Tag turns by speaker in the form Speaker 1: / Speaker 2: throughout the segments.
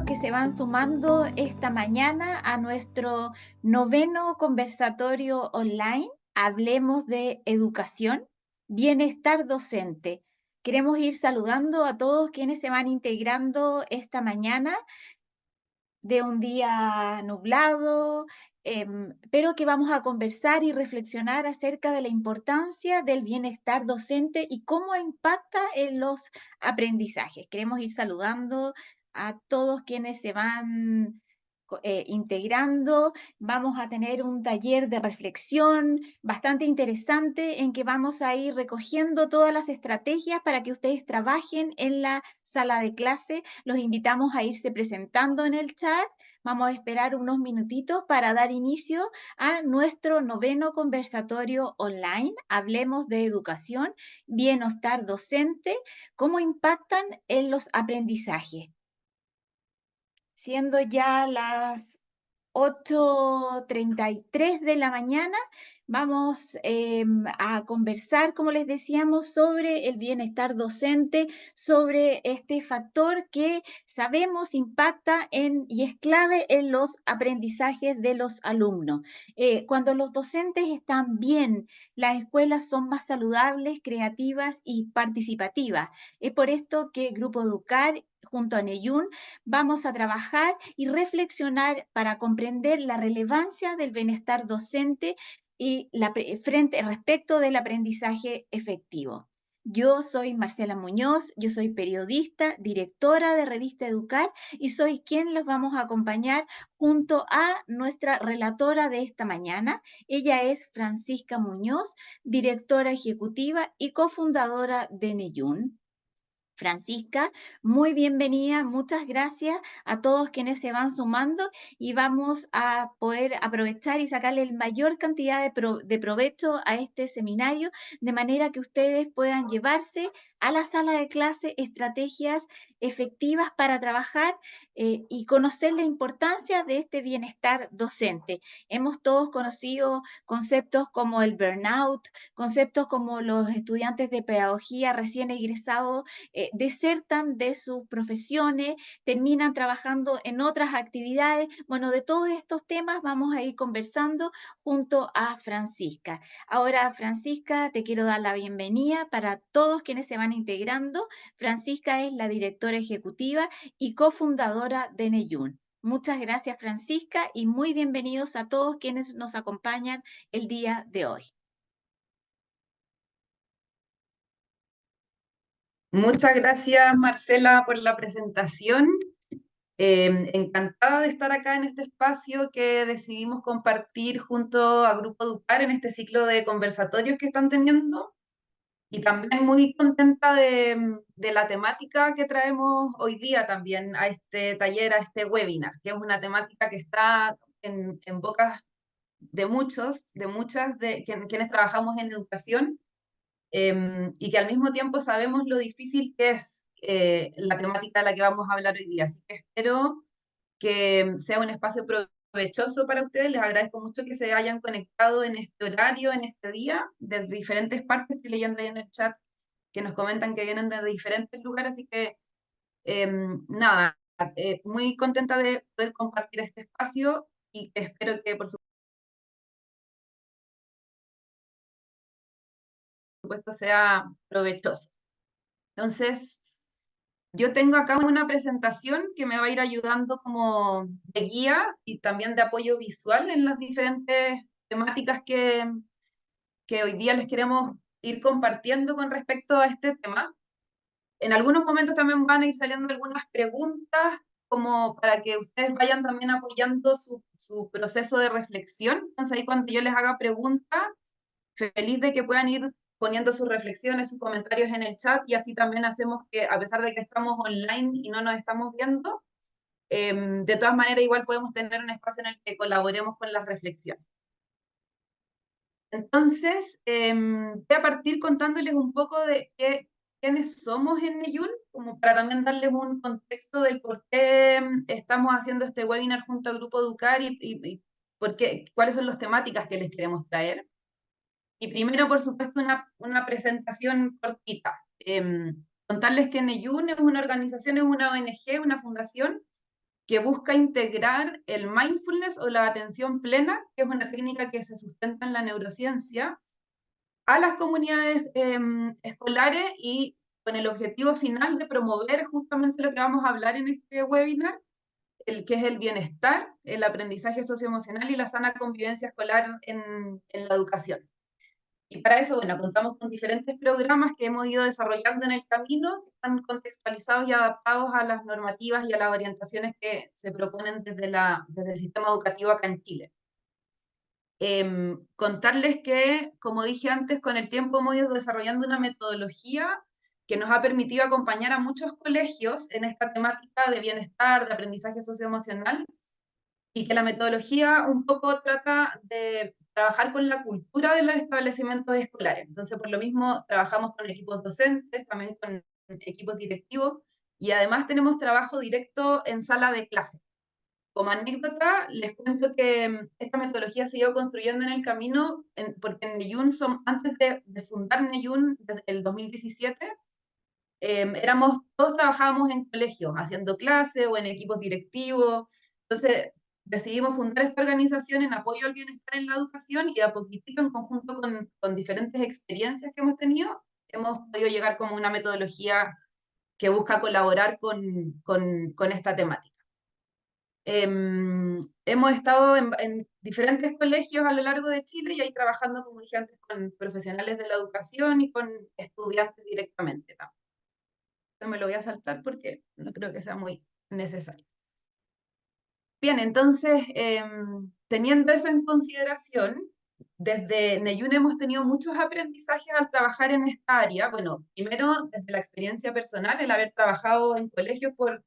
Speaker 1: los que se van sumando esta mañana a nuestro noveno conversatorio online. Hablemos de educación, bienestar docente. Queremos ir saludando a todos quienes se van integrando esta mañana de un día nublado, pero que vamos a conversar y reflexionar acerca de la importancia del bienestar docente y cómo impacta en los aprendizajes. Queremos ir saludando a todos quienes se van integrando. Vamos a tener un taller de reflexión bastante interesante en que vamos a ir recogiendo todas las estrategias para que ustedes trabajen en la sala de clase. Los invitamos a irse presentando en el chat. Vamos a esperar unos minutitos para dar inicio a nuestro noveno conversatorio online. Hablemos de educación, bienestar docente, cómo impactan en los aprendizajes. Siendo ya las 8:33 de la mañana, vamos a conversar, como les decíamos, sobre el bienestar docente, sobre este factor que sabemos impacta y es clave en los aprendizajes de los alumnos. Cuando los docentes están bien, las escuelas son más saludables, creativas y participativas. Es por esto que Grupo Educar junto a Neyún vamos a trabajar y reflexionar para comprender la relevancia del bienestar docente y respecto del aprendizaje efectivo. Yo soy Marcela Muñoz, yo soy periodista, directora de Revista Educar y soy quien los vamos a acompañar junto a nuestra relatora de esta mañana. Ella es Francisca Muñoz, directora ejecutiva y cofundadora de Neyún. Francisca, muy bienvenida, muchas gracias a todos quienes se van sumando y vamos a poder aprovechar y sacarle la mayor cantidad de provecho a este seminario, de manera que ustedes puedan llevarse a la sala de clase estrategias efectivas para trabajar y conocer la importancia de este bienestar docente. Hemos todos conocido conceptos como el burnout, conceptos como los estudiantes de pedagogía recién egresados desertan de sus profesiones, terminan trabajando en otras actividades. Bueno, de todos estos temas vamos a ir conversando junto a Francisca. Ahora, Francisca, te quiero dar la bienvenida para todos quienes se van integrando. Francisca es la directora ejecutiva y cofundadora de Neyún. Muchas gracias, Francisca, y muy bienvenidos a todos quienes nos acompañan el día de hoy.
Speaker 2: Muchas gracias, Marcela, por la presentación. Encantada de estar acá en este espacio que decidimos compartir junto a Grupo Educar en este ciclo de conversatorios que están teniendo. Y también muy contenta de la temática que traemos hoy día también a este taller, a este webinar, que es una temática que está en bocas de muchos, de muchas, de quienes trabajamos en educación y que al mismo tiempo sabemos lo difícil que es la temática de la que vamos a hablar hoy día. Así que espero que sea un espacio provechoso para ustedes. Les agradezco mucho que se hayan conectado en este horario, en este día, desde diferentes partes. Estoy leyendo ahí en el chat que nos comentan que vienen desde diferentes lugares, así que nada, muy contenta de poder compartir este espacio y espero que por supuesto sea provechoso. Entonces, yo tengo acá una presentación que me va a ir ayudando como de guía y también de apoyo visual en las diferentes temáticas que hoy día les queremos ir compartiendo con respecto a este tema. En algunos momentos también van a ir saliendo algunas preguntas como para que ustedes vayan también apoyando su proceso de reflexión. Entonces ahí cuando yo les haga preguntas, feliz de que puedan ir poniendo sus reflexiones, sus comentarios en el chat y así también hacemos que, a pesar de que estamos online y no nos estamos viendo, de todas maneras igual podemos tener un espacio en el que colaboremos con las reflexiones. Entonces, voy a partir contándoles un poco de quiénes somos en Neyún, como para también darles un contexto del por qué estamos haciendo este webinar junto al Grupo Educar y por qué, cuáles son las temáticas que les queremos traer. Y primero, por supuesto, una presentación cortita. Contarles que Neyún es una organización, es una ONG, una fundación que busca integrar el mindfulness o la atención plena, que es una técnica que se sustenta en la neurociencia, a las comunidades escolares y con el objetivo final de promover justamente lo que vamos a hablar en este webinar, el que es el bienestar, el aprendizaje socioemocional y la sana convivencia escolar en la educación. Y para eso, bueno, contamos con diferentes programas que hemos ido desarrollando en el camino, que están contextualizados y adaptados a las normativas y a las orientaciones que se proponen desde el sistema educativo acá en Chile. Contarles que, como dije antes, con el tiempo hemos ido desarrollando una metodología que nos ha permitido acompañar a muchos colegios en esta temática de bienestar, de aprendizaje socioemocional, y que la metodología un poco trata de trabajar con la cultura de los establecimientos escolares. Entonces, por lo mismo, trabajamos con equipos docentes, también con equipos directivos, y además tenemos trabajo directo en sala de clase. Como anécdota, les cuento que esta metodología se ha ido construyendo en el camino, porque en Neyún, antes de fundar Neyún, desde el 2017, todos trabajábamos en colegios, haciendo clase o en equipos directivos. Entonces, decidimos fundar esta organización en apoyo al bienestar en la educación y a poquitito, en conjunto con diferentes experiencias que hemos tenido, hemos podido llegar como una metodología que busca colaborar con esta temática. Hemos estado en diferentes colegios a lo largo de Chile y ahí trabajando, como dije antes, con profesionales de la educación y con estudiantes directamente también. Esto me lo voy a saltar porque no creo que sea muy necesario. Bien, entonces, teniendo eso en consideración, desde Neyún hemos tenido muchos aprendizajes al trabajar en esta área. Bueno, primero, desde la experiencia personal, el haber trabajado en colegios por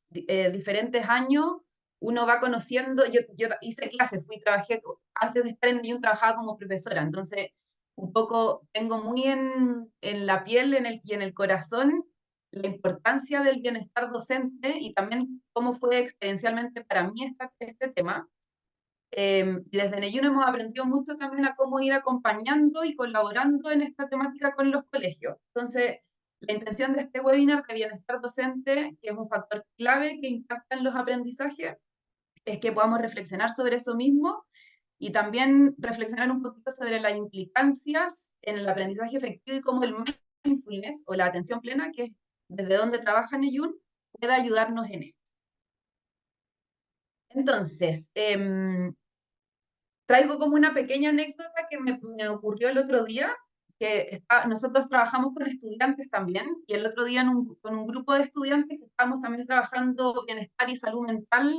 Speaker 2: diferentes años, uno va conociendo, yo hice clases, trabajé, antes de estar en Neyún trabajaba como profesora, entonces un poco tengo muy en la piel y en el corazón la importancia del bienestar docente y también cómo fue experiencialmente para mí este tema. Y desde Neyún hemos aprendido mucho también a cómo ir acompañando y colaborando en esta temática con los colegios. Entonces, la intención de este webinar de bienestar docente, que es un factor clave que impacta en los aprendizajes, es que podamos reflexionar sobre eso mismo y también reflexionar un poquito sobre las implicancias en el aprendizaje efectivo y cómo el mindfulness o la atención plena, que es desde donde trabaja Neyún, puede ayudarnos en esto. Entonces, traigo como una pequeña anécdota que me ocurrió el otro día, nosotros trabajamos con estudiantes también, y el otro día con un grupo de estudiantes que estamos también trabajando bienestar y salud mental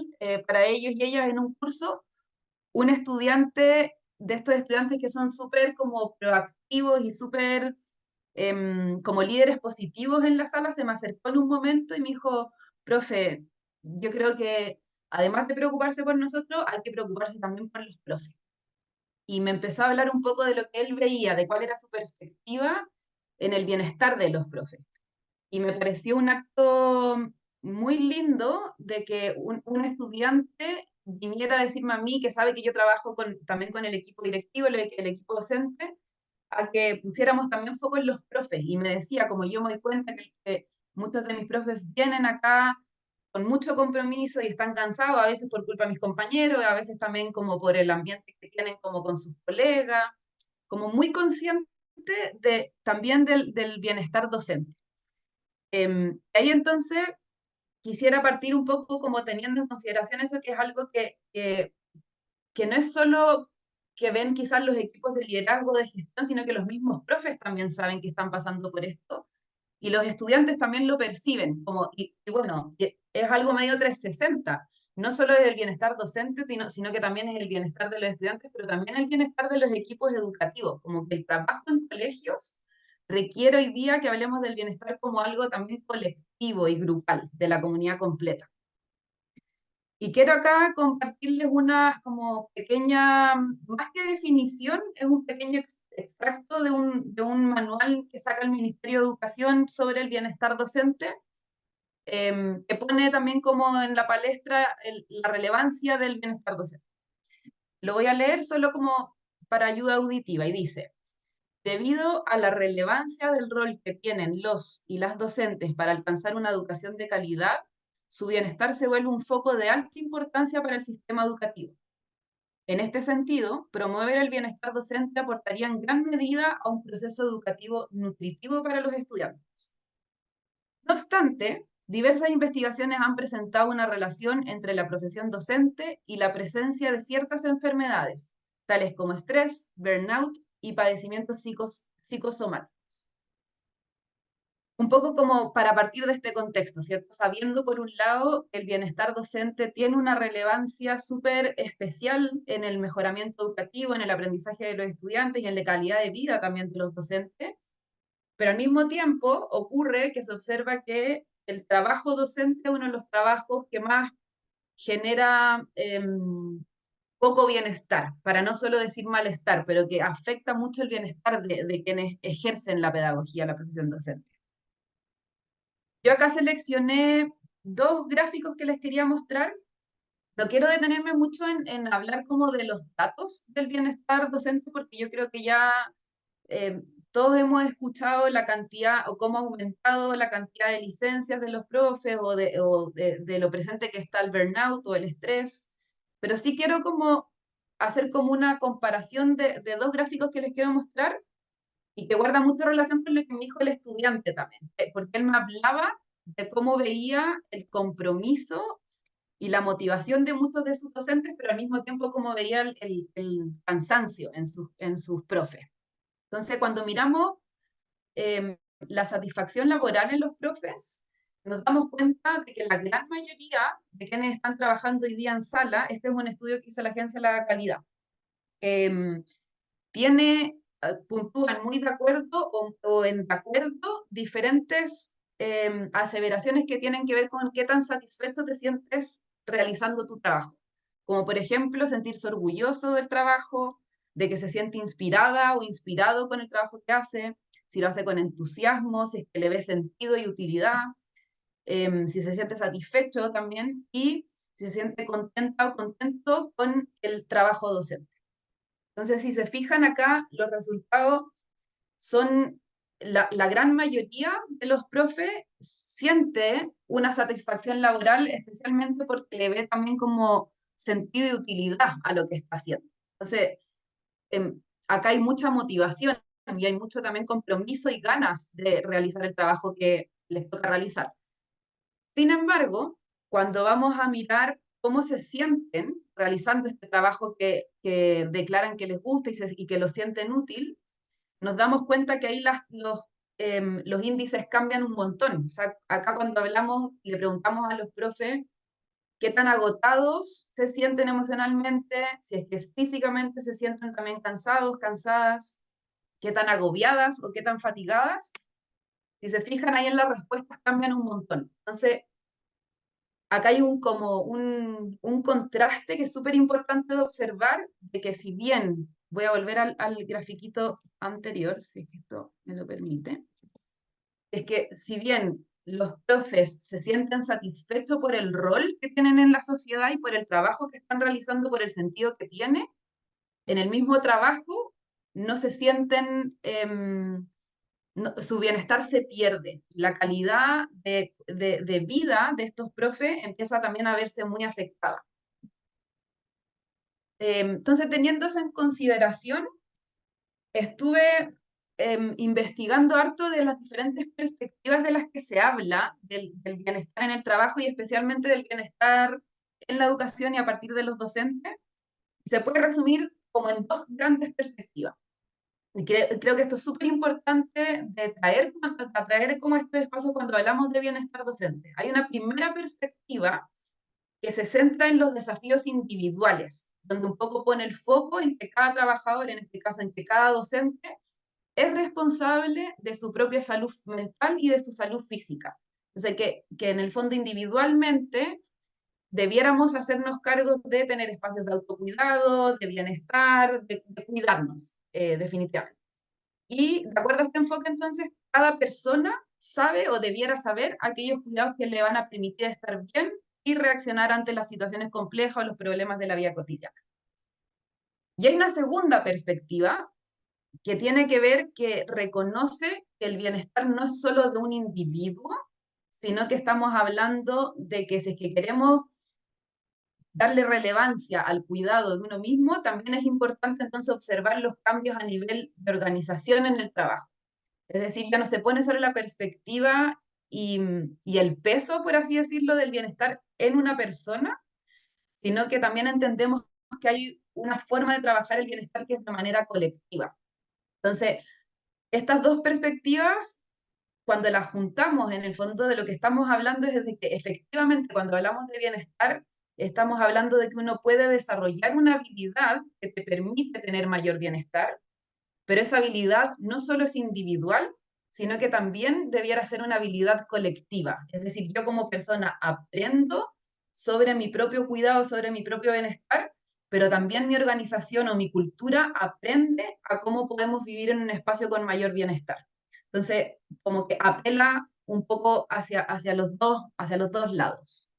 Speaker 2: para ellos y ellas en un curso, un estudiante de estos estudiantes que son súper como proactivos y súper como líderes positivos en la sala, se me acercó en un momento y me dijo, profe, yo creo que además de preocuparse por nosotros, hay que preocuparse también por los profes. Y me empezó a hablar un poco de lo que él veía, de cuál era su perspectiva en el bienestar de los profes. Y me pareció un acto muy lindo de que un estudiante viniera a decirme a mí, que sabe que yo trabajo también con el equipo directivo, el equipo docente, a que pusiéramos también foco en los profes. Y me decía, como yo me doy cuenta que muchos de mis profes vienen acá con mucho compromiso y están cansados, a veces por culpa de mis compañeros, a veces también como por el ambiente que tienen como con sus colegas, como muy consciente también del bienestar docente. Ahí entonces quisiera partir un poco como teniendo en consideración eso, que es algo que no es solo que ven quizás los equipos de liderazgo, de gestión, sino que los mismos profes también saben que están pasando por esto y los estudiantes también lo perciben, y bueno, es algo medio 360, no solo es el bienestar docente, sino que también es el bienestar de los estudiantes, pero también el bienestar de los equipos educativos, como que el trabajo en colegios requiere hoy día que hablemos del bienestar como algo también colectivo y grupal, de la comunidad completa. Y quiero acá compartirles una como pequeña, más que definición, es un pequeño extracto de un manual que saca el Ministerio de Educación sobre el bienestar docente, que pone también como en la palestra la relevancia del bienestar docente. Lo voy a leer solo como para ayuda auditiva y dice, debido a la relevancia del rol que tienen los y las docentes para alcanzar una educación de calidad, su bienestar se vuelve un foco de alta importancia para el sistema educativo. En este sentido, promover el bienestar docente aportaría en gran medida a un proceso educativo nutritivo para los estudiantes. No obstante, diversas investigaciones han presentado una relación entre la profesión docente y la presencia de ciertas enfermedades, tales como estrés, burnout y padecimientos psicosomáticos. Un poco como para partir de este contexto, ¿cierto? Sabiendo por un lado que el bienestar docente tiene una relevancia súper especial en el mejoramiento educativo, en el aprendizaje de los estudiantes y en la calidad de vida también de los docentes, pero al mismo tiempo ocurre que se observa que el trabajo docente es uno de los trabajos que más genera poco bienestar, para no solo decir malestar, pero que afecta mucho el bienestar de quienes ejercen la pedagogía, la profesión docente. Yo acá seleccioné dos gráficos que les quería mostrar. No quiero detenerme mucho en hablar como de los datos del bienestar docente, porque yo creo que ya eh, todos hemos escuchado la cantidad o cómo ha aumentado la cantidad de licencias de los profes o de lo presente que está el burnout o el estrés, pero sí quiero como hacer como una comparación de dos gráficos que les quiero mostrar y que guarda mucha relación con lo que me dijo el estudiante también, porque él me hablaba de cómo veía el compromiso y la motivación de muchos de sus docentes, pero al mismo tiempo cómo veía el cansancio en sus profes. Entonces, cuando miramos la satisfacción laboral en los profes, nos damos cuenta de que la gran mayoría de quienes están trabajando hoy día en sala, este es un estudio que hizo la Agencia de la Calidad, eh, puntúan muy de acuerdo o en de acuerdo diferentes aseveraciones que tienen que ver con qué tan satisfecho te sientes realizando tu trabajo. Como por ejemplo, sentirse orgulloso del trabajo, de que se siente inspirada o inspirado con el trabajo que hace, si lo hace con entusiasmo, si es que le ve sentido y utilidad, si se siente satisfecho también y si se siente contenta o contento con el trabajo docente. Entonces, si se fijan acá, los resultados son, la gran mayoría de los profes siente una satisfacción laboral, especialmente porque le ve también como sentido y utilidad a lo que está haciendo. Entonces, acá hay mucha motivación y hay mucho también compromiso y ganas de realizar el trabajo que les toca realizar. Sin embargo, cuando vamos a mirar cómo se sienten realizando este trabajo que declaran que les gusta y que lo sienten útil, nos damos cuenta que ahí los índices cambian un montón. O sea, acá cuando hablamos, le preguntamos a los profes qué tan agotados se sienten emocionalmente, si es que físicamente se sienten también cansados, cansadas, qué tan agobiadas o qué tan fatigadas. Si se fijan ahí en las respuestas cambian un montón. Entonces, acá hay un contraste que es súper importante de observar, de que si bien, voy a volver al grafiquito anterior, si es que esto me lo permite, es que si bien los profes se sienten satisfechos por el rol que tienen en la sociedad y por el trabajo que están realizando, por el sentido que tiene, en el mismo trabajo no se sienten su bienestar se pierde. La calidad de vida de estos profes empieza también a verse muy afectada. Entonces, teniendo eso en consideración, estuve investigando harto de las diferentes perspectivas de las que se habla del bienestar en el trabajo y especialmente del bienestar en la educación y a partir de los docentes. Se puede resumir como en dos grandes perspectivas. Y creo que esto es súper importante de traer como estos espacios cuando hablamos de bienestar docente. Hay una primera perspectiva que se centra en los desafíos individuales, donde un poco pone el foco en que cada trabajador, en este caso en que cada docente, es responsable de su propia salud mental y de su salud física. Entonces, que en el fondo individualmente debiéramos hacernos cargo de tener espacios de autocuidado, de bienestar, de cuidarnos, definitivamente. Y de acuerdo a este enfoque, entonces, cada persona sabe o debiera saber aquellos cuidados que le van a permitir estar bien y reaccionar ante las situaciones complejas o los problemas de la vida cotidiana. Y hay una segunda perspectiva que tiene que ver que reconoce que el bienestar no es solo de un individuo, sino que estamos hablando de que si es que queremos darle relevancia al cuidado de uno mismo, también es importante entonces observar los cambios a nivel de organización en el trabajo. Es decir, ya no se pone solo la perspectiva y el peso, por así decirlo, del bienestar en una persona, sino que también entendemos que hay una forma de trabajar el bienestar que es de manera colectiva. Entonces, estas dos perspectivas, cuando las juntamos, en el fondo de lo que estamos hablando es de que efectivamente cuando hablamos de bienestar, estamos hablando de que uno puede desarrollar una habilidad que te permite tener mayor bienestar, pero esa habilidad no solo es individual, sino que también debiera ser una habilidad colectiva. Es decir, yo como persona aprendo sobre mi propio cuidado, sobre mi propio bienestar, pero también mi organización o mi cultura aprende a cómo podemos vivir en un espacio con mayor bienestar. Entonces, como que apela un poco hacia los dos lados.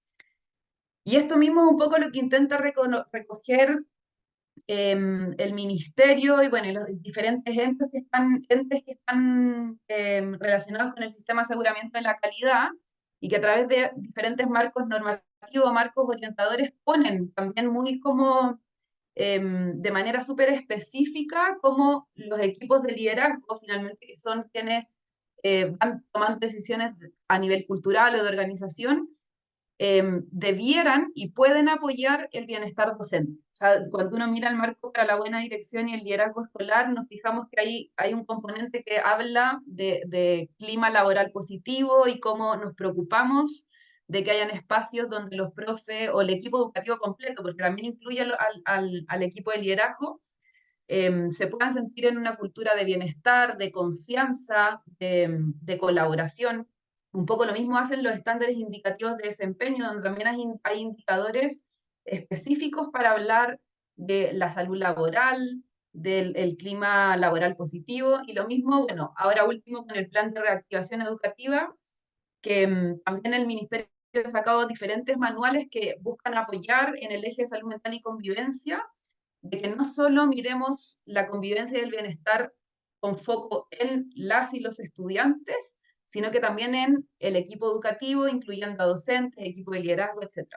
Speaker 2: Y esto mismo es un poco lo que intenta recoger el ministerio y bueno, y los diferentes entes que están relacionados con el sistema de aseguramiento de la calidad y que a través de diferentes marcos normativos, marcos orientadores, ponen también muy como de manera súper específica como los equipos de liderazgo finalmente que son quienes van tomando decisiones a nivel cultural o de organización debieran y pueden apoyar el bienestar docente. O sea, cuando uno mira el marco para la buena dirección y el liderazgo escolar, nos fijamos que hay un componente que habla de clima laboral positivo y cómo nos preocupamos de que hayan espacios donde los profes o el equipo educativo completo, porque también incluye al equipo de liderazgo, se puedan sentir en una cultura de bienestar, de confianza, de colaboración. Un poco lo mismo hacen los estándares indicativos de desempeño, donde también hay indicadores específicos para hablar de la salud laboral, del el clima laboral positivo, y lo mismo, bueno, ahora último con el plan de reactivación educativa, que también el Ministerio ha sacado diferentes manuales que buscan apoyar en el eje de salud mental y convivencia, de que no solo miremos la convivencia y el bienestar con foco en las y los estudiantes, sino que también en el equipo educativo, incluyendo a docentes, equipo de liderazgo, etc.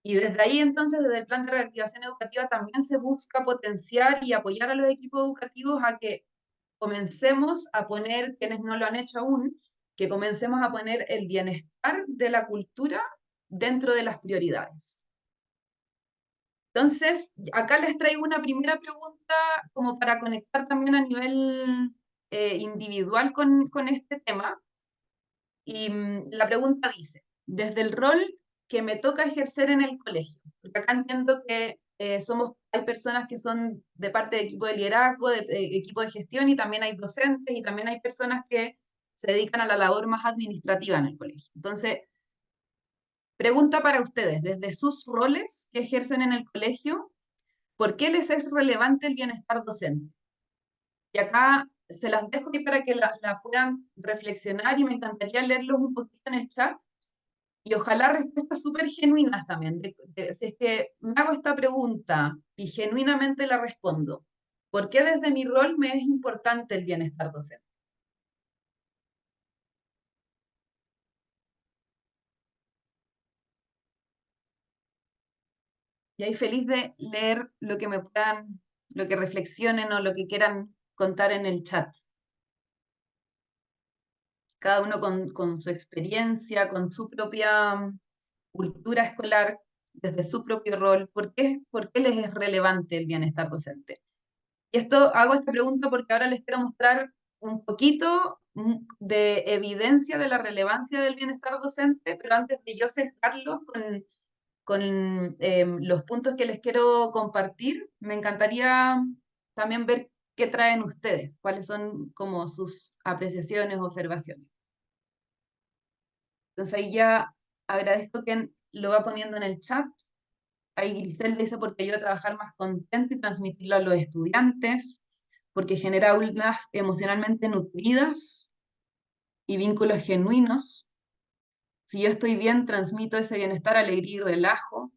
Speaker 2: Y desde ahí entonces, desde el plan de reactivación educativa, también se busca potenciar y apoyar a los equipos educativos a que comencemos a poner, quienes no lo han hecho aún, que comencemos a poner el bienestar de la cultura dentro de las prioridades. Entonces, acá les traigo una primera pregunta como para conectar también a nivel individual con este tema. Y la pregunta dice, desde el rol que me toca ejercer en el colegio, porque acá entiendo que hay personas que son de parte de equipo de liderazgo, de equipo de gestión, y también hay docentes, y también hay personas que se dedican a la labor más administrativa en el colegio. Entonces, pregunta para ustedes, desde sus roles que ejercen en el colegio, ¿por qué les es relevante el bienestar docente? Y acá se las dejo ahí para que la puedan reflexionar y me encantaría leerlos un poquito en el chat y ojalá respuestas súper genuinas también. Si es que me hago esta pregunta y genuinamente la respondo, ¿por qué desde mi rol me es importante el bienestar docente? Y ahí feliz de leer lo que me puedan, lo que reflexionen o lo que quieran contar en el chat. Cada uno con su experiencia, con su propia cultura escolar, desde su propio rol. Por qué les es relevante el bienestar docente? Y hago esta pregunta porque ahora les quiero mostrar un poquito de evidencia de la relevancia del bienestar docente, pero antes de yo sesgarlos con los puntos que les quiero compartir, me encantaría también ver qué traen ustedes, cuáles son como sus apreciaciones, observaciones. Entonces ahí ya agradezco que lo va poniendo en el chat. Ahí Grisel dice porque ayuda a trabajar más contento y transmitirlo a los estudiantes, porque genera aulas emocionalmente nutridas y vínculos genuinos. Si yo estoy bien, transmito ese bienestar, alegría y relajo.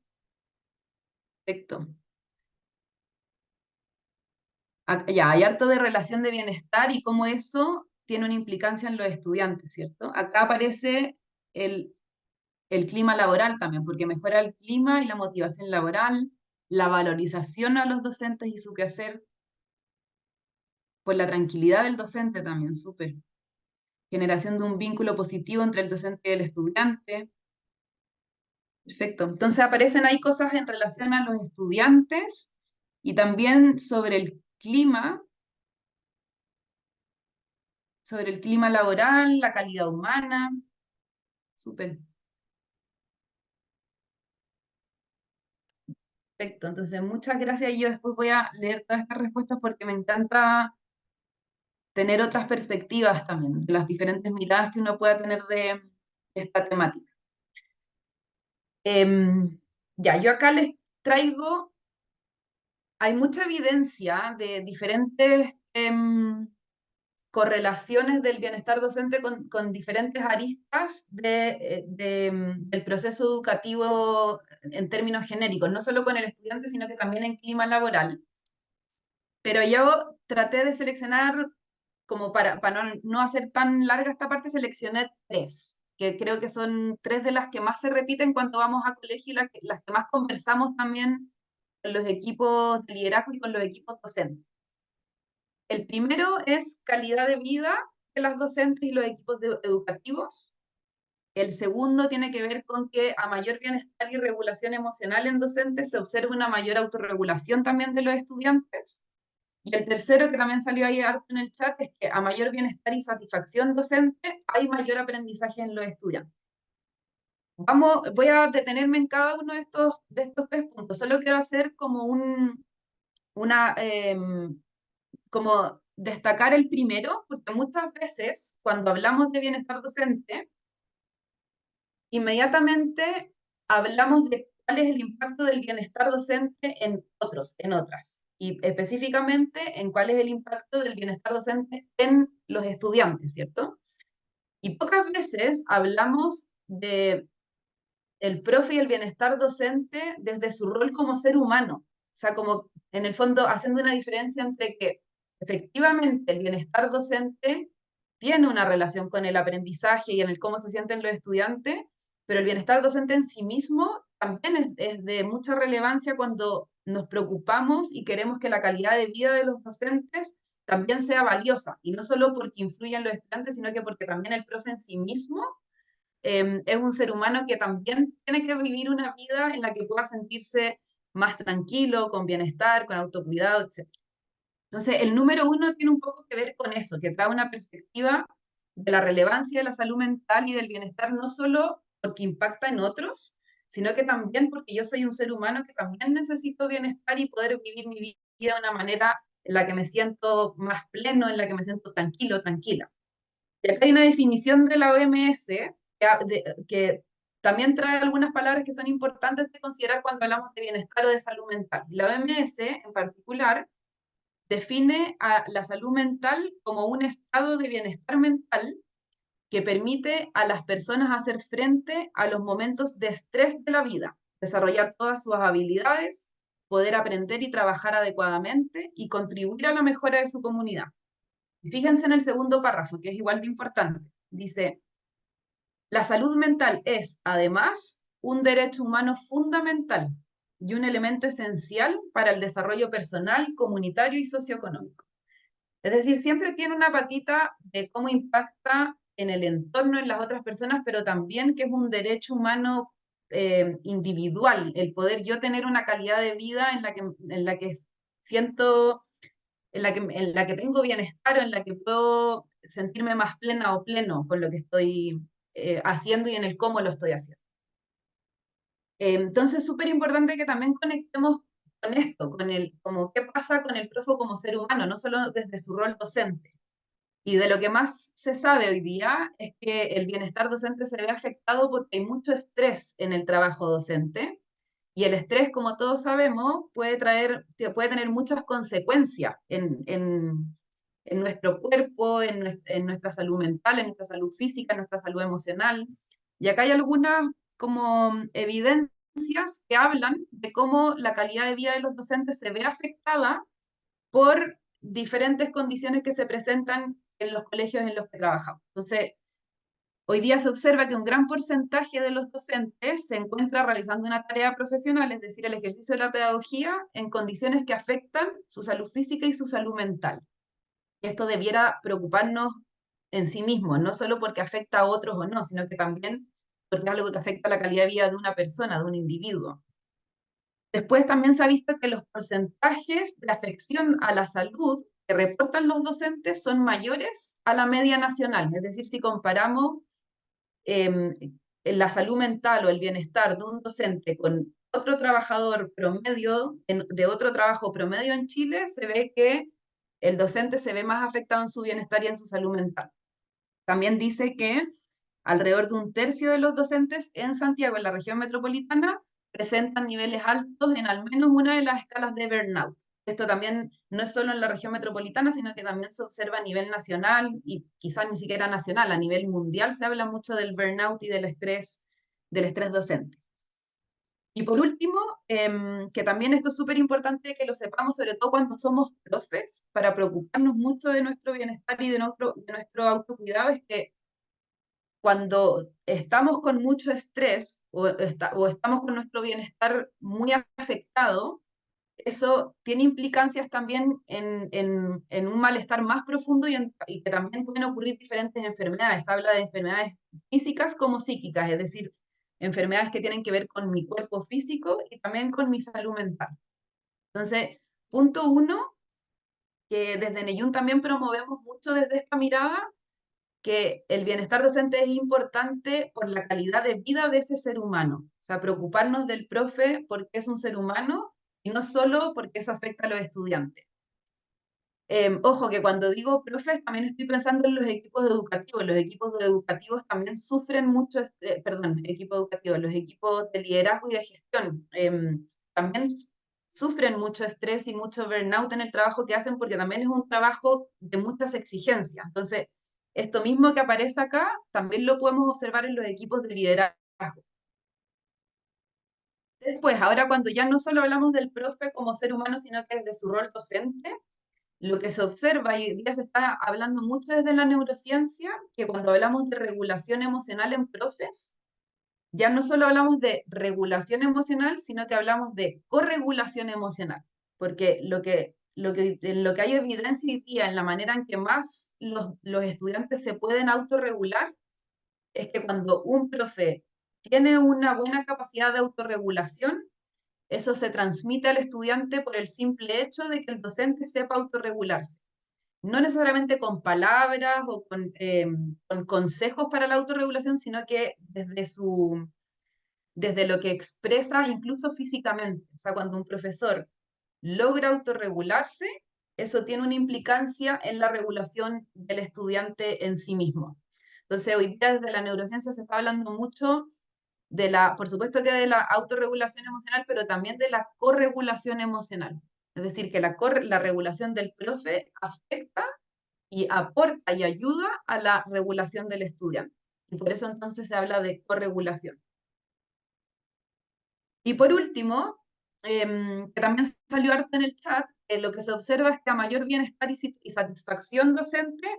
Speaker 2: Perfecto. Ya, hay harto de relación de bienestar y cómo eso tiene una implicancia en los estudiantes, ¿cierto? Acá aparece el clima laboral también, porque mejora el clima y la motivación laboral, la valorización a los docentes y su quehacer, por la tranquilidad del docente también, súper. Generación de un vínculo positivo entre el docente y el estudiante. Perfecto. Entonces aparecen ahí cosas en relación a los estudiantes y también sobre el clima laboral, la calidad humana. Súper. Perfecto. Entonces, muchas gracias. Yo después voy a leer todas estas respuestas porque me encanta tener otras perspectivas también, de las diferentes miradas que uno pueda tener de esta temática. Ya, yo acá les traigo, hay mucha evidencia de diferentes correlaciones del bienestar docente con diferentes aristas del proceso educativo en términos genéricos, no solo con el estudiante, sino que también en clima laboral. Pero yo traté de seleccionar, como para no hacer tan larga esta parte, seleccioné tres, que creo que son tres de las que más se repiten cuando vamos a colegio y las que más conversamos también con los equipos de liderazgo y con los equipos docentes. El primero es calidad de vida de las docentes y los equipos educativos. El segundo tiene que ver con que a mayor bienestar y regulación emocional en docentes se observa una mayor autorregulación también de los estudiantes. Y el tercero, que también salió ahí harto en el chat, es que a mayor bienestar y satisfacción docente hay mayor aprendizaje en los estudiantes. Voy a detenerme en cada uno de estos tres puntos. Solo quiero hacer como como destacar el primero, porque muchas veces cuando hablamos de bienestar docente, inmediatamente hablamos de cuál es el impacto del bienestar docente en otros, en otras, y específicamente en cuál es el impacto del bienestar docente en los estudiantes, ¿cierto? Y pocas veces hablamos de el profe y el bienestar docente desde su rol como ser humano. O sea, como en el fondo haciendo una diferencia entre que efectivamente el bienestar docente tiene una relación con el aprendizaje y en el cómo se sienten los estudiantes, pero el bienestar docente en sí mismo también es de mucha relevancia cuando nos preocupamos y queremos que la calidad de vida de los docentes también sea valiosa, y no solo porque influye en los estudiantes, sino que porque también el profe en sí mismo es un ser humano que también tiene que vivir una vida en la que pueda sentirse más tranquilo, con bienestar, con autocuidado, etc. Entonces, el número uno tiene un poco que ver con eso, que trae una perspectiva de la relevancia de la salud mental y del bienestar, no solo porque impacta en otros, sino que también porque yo soy un ser humano que también necesito bienestar y poder vivir mi vida de una manera en la que me siento más pleno, en la que me siento tranquilo, tranquila. Y acá hay una definición de la OMS que también trae algunas palabras que son importantes de considerar cuando hablamos de bienestar o de salud mental. La OMS en particular define a la salud mental como un estado de bienestar mental que permite a las personas hacer frente a los momentos de estrés de la vida, desarrollar todas sus habilidades, poder aprender y trabajar adecuadamente y contribuir a la mejora de su comunidad. Fíjense en el segundo párrafo, que es igual de importante. Dice, la salud mental es, además, un derecho humano fundamental y un elemento esencial para el desarrollo personal, comunitario y socioeconómico. Es decir, siempre tiene una patita de cómo impacta en el entorno, en las otras personas, pero también que es un derecho humano individual, el poder yo tener una calidad de vida en la que siento, en la que tengo bienestar o en la que puedo sentirme más plena o pleno con lo que estoy haciendo y en el cómo lo estoy haciendo. Entonces, súper importante que también conectemos con esto, como qué pasa con el profe como ser humano, no solo desde su rol docente. Y de lo que más se sabe hoy día es que el bienestar docente se ve afectado porque hay mucho estrés en el trabajo docente. Y el estrés, como todos sabemos, puede tener muchas consecuencias en nuestro cuerpo, en nuestra salud mental, en nuestra salud física, en nuestra salud emocional. Y acá hay algunas como evidencias que hablan de cómo la calidad de vida de los docentes se ve afectada por diferentes condiciones que se presentan en los colegios en los que trabajamos. Entonces, Hoy día se observa que un gran porcentaje de los docentes se encuentra realizando una tarea profesional, es decir, el ejercicio de la pedagogía, en condiciones que afectan su salud física y su salud mental. Esto debiera preocuparnos en sí mismo, no solo porque afecta a otros o no, sino que también porque es algo que afecta a la calidad de vida de una persona, de un individuo. Después también se ha visto que los porcentajes de afección a la salud que reportan los docentes son mayores a la media nacional. Es decir, si comparamos eh, la salud mental o el bienestar de un docente con otro trabajador promedio, de otro trabajo promedio en Chile, se ve que el docente se ve más afectado en su bienestar y en su salud mental. También dice que alrededor de un tercio de los docentes en Santiago, en la región metropolitana, presentan niveles altos en al menos una de las escalas de burnout. Esto también no es solo en la región metropolitana, sino que también se observa a nivel nacional y quizás ni siquiera nacional, a nivel mundial se habla mucho del burnout y del estrés docente. Y por último, que también esto es súper importante que lo sepamos, sobre todo cuando somos profes, para preocuparnos mucho de nuestro bienestar y de nuestro autocuidado, es que cuando estamos con mucho estrés o estamos con nuestro bienestar muy afectado, eso tiene implicancias también en un malestar más profundo y que también pueden ocurrir diferentes enfermedades. Habla de enfermedades físicas como psíquicas, es decir, enfermedades que tienen que ver con mi cuerpo físico y también con mi salud mental. Entonces, punto uno, que desde Neyun también promovemos mucho desde esta mirada, que el bienestar docente es importante por la calidad de vida de ese ser humano. O sea, preocuparnos del profe porque es un ser humano y no solo porque eso afecta a los estudiantes. Ojo, que cuando digo profes también estoy pensando en los equipos educativos. Los equipos educativos también sufren mucho, perdón, equipos educativos, los equipos de liderazgo y de gestión también sufren mucho estrés y mucho burnout en el trabajo que hacen porque también es un trabajo de muchas exigencias. Entonces, esto mismo que aparece acá, también lo podemos observar en los equipos de liderazgo. Después, ahora cuando ya no solo hablamos del profe como ser humano, sino que es de su rol docente, lo que se observa, y hoy día se está hablando mucho desde la neurociencia, que cuando hablamos de regulación emocional en profes, ya no solo hablamos de regulación emocional, sino que hablamos de corregulación emocional, porque en lo que hay evidencia hoy día en la manera en que más los estudiantes se pueden autorregular, es que cuando un profe tiene una buena capacidad de autorregulación, eso se transmite al estudiante por el simple hecho de que el docente sepa autorregularse. No necesariamente con palabras o con consejos para la autorregulación, sino que desde lo que expresa incluso físicamente. O sea, cuando un profesor logra autorregularse, eso tiene una implicancia en la regulación del estudiante en sí mismo. Entonces, hoy día desde la neurociencia se está hablando mucho por supuesto que de la autorregulación emocional, pero también de la corregulación emocional. Es decir, que la regulación del profe afecta y aporta y ayuda a la regulación del estudiante. Y por eso entonces se habla de corregulación. Y por último, que también salió harto en el chat, lo que se observa es que a mayor bienestar y satisfacción docente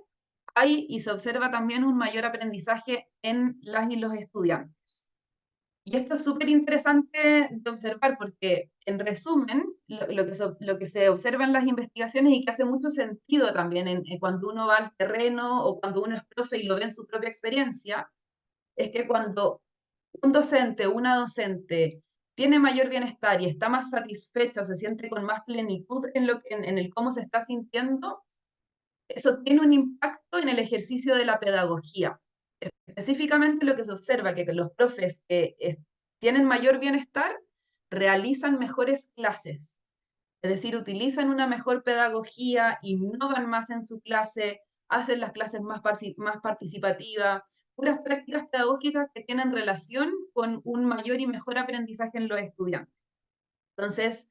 Speaker 2: hay y se observa también un mayor aprendizaje en las y los estudiantes. Y esto es súper interesante de observar porque, en resumen, lo que se observa en las investigaciones y que hace mucho sentido también cuando uno va al terreno o cuando uno es profe y lo ve en su propia experiencia, es que cuando un docente o una docente tiene mayor bienestar y está más satisfecha, se siente con más plenitud en el cómo se está sintiendo, eso tiene un impacto en el ejercicio de la pedagogía. Específicamente lo que se observa que los profes que tienen mayor bienestar realizan mejores clases, es decir, utilizan una mejor pedagogía, innovan más en su clase, hacen las clases más participativas, puras prácticas pedagógicas que tienen relación con un mayor y mejor aprendizaje en los estudiantes. Entonces,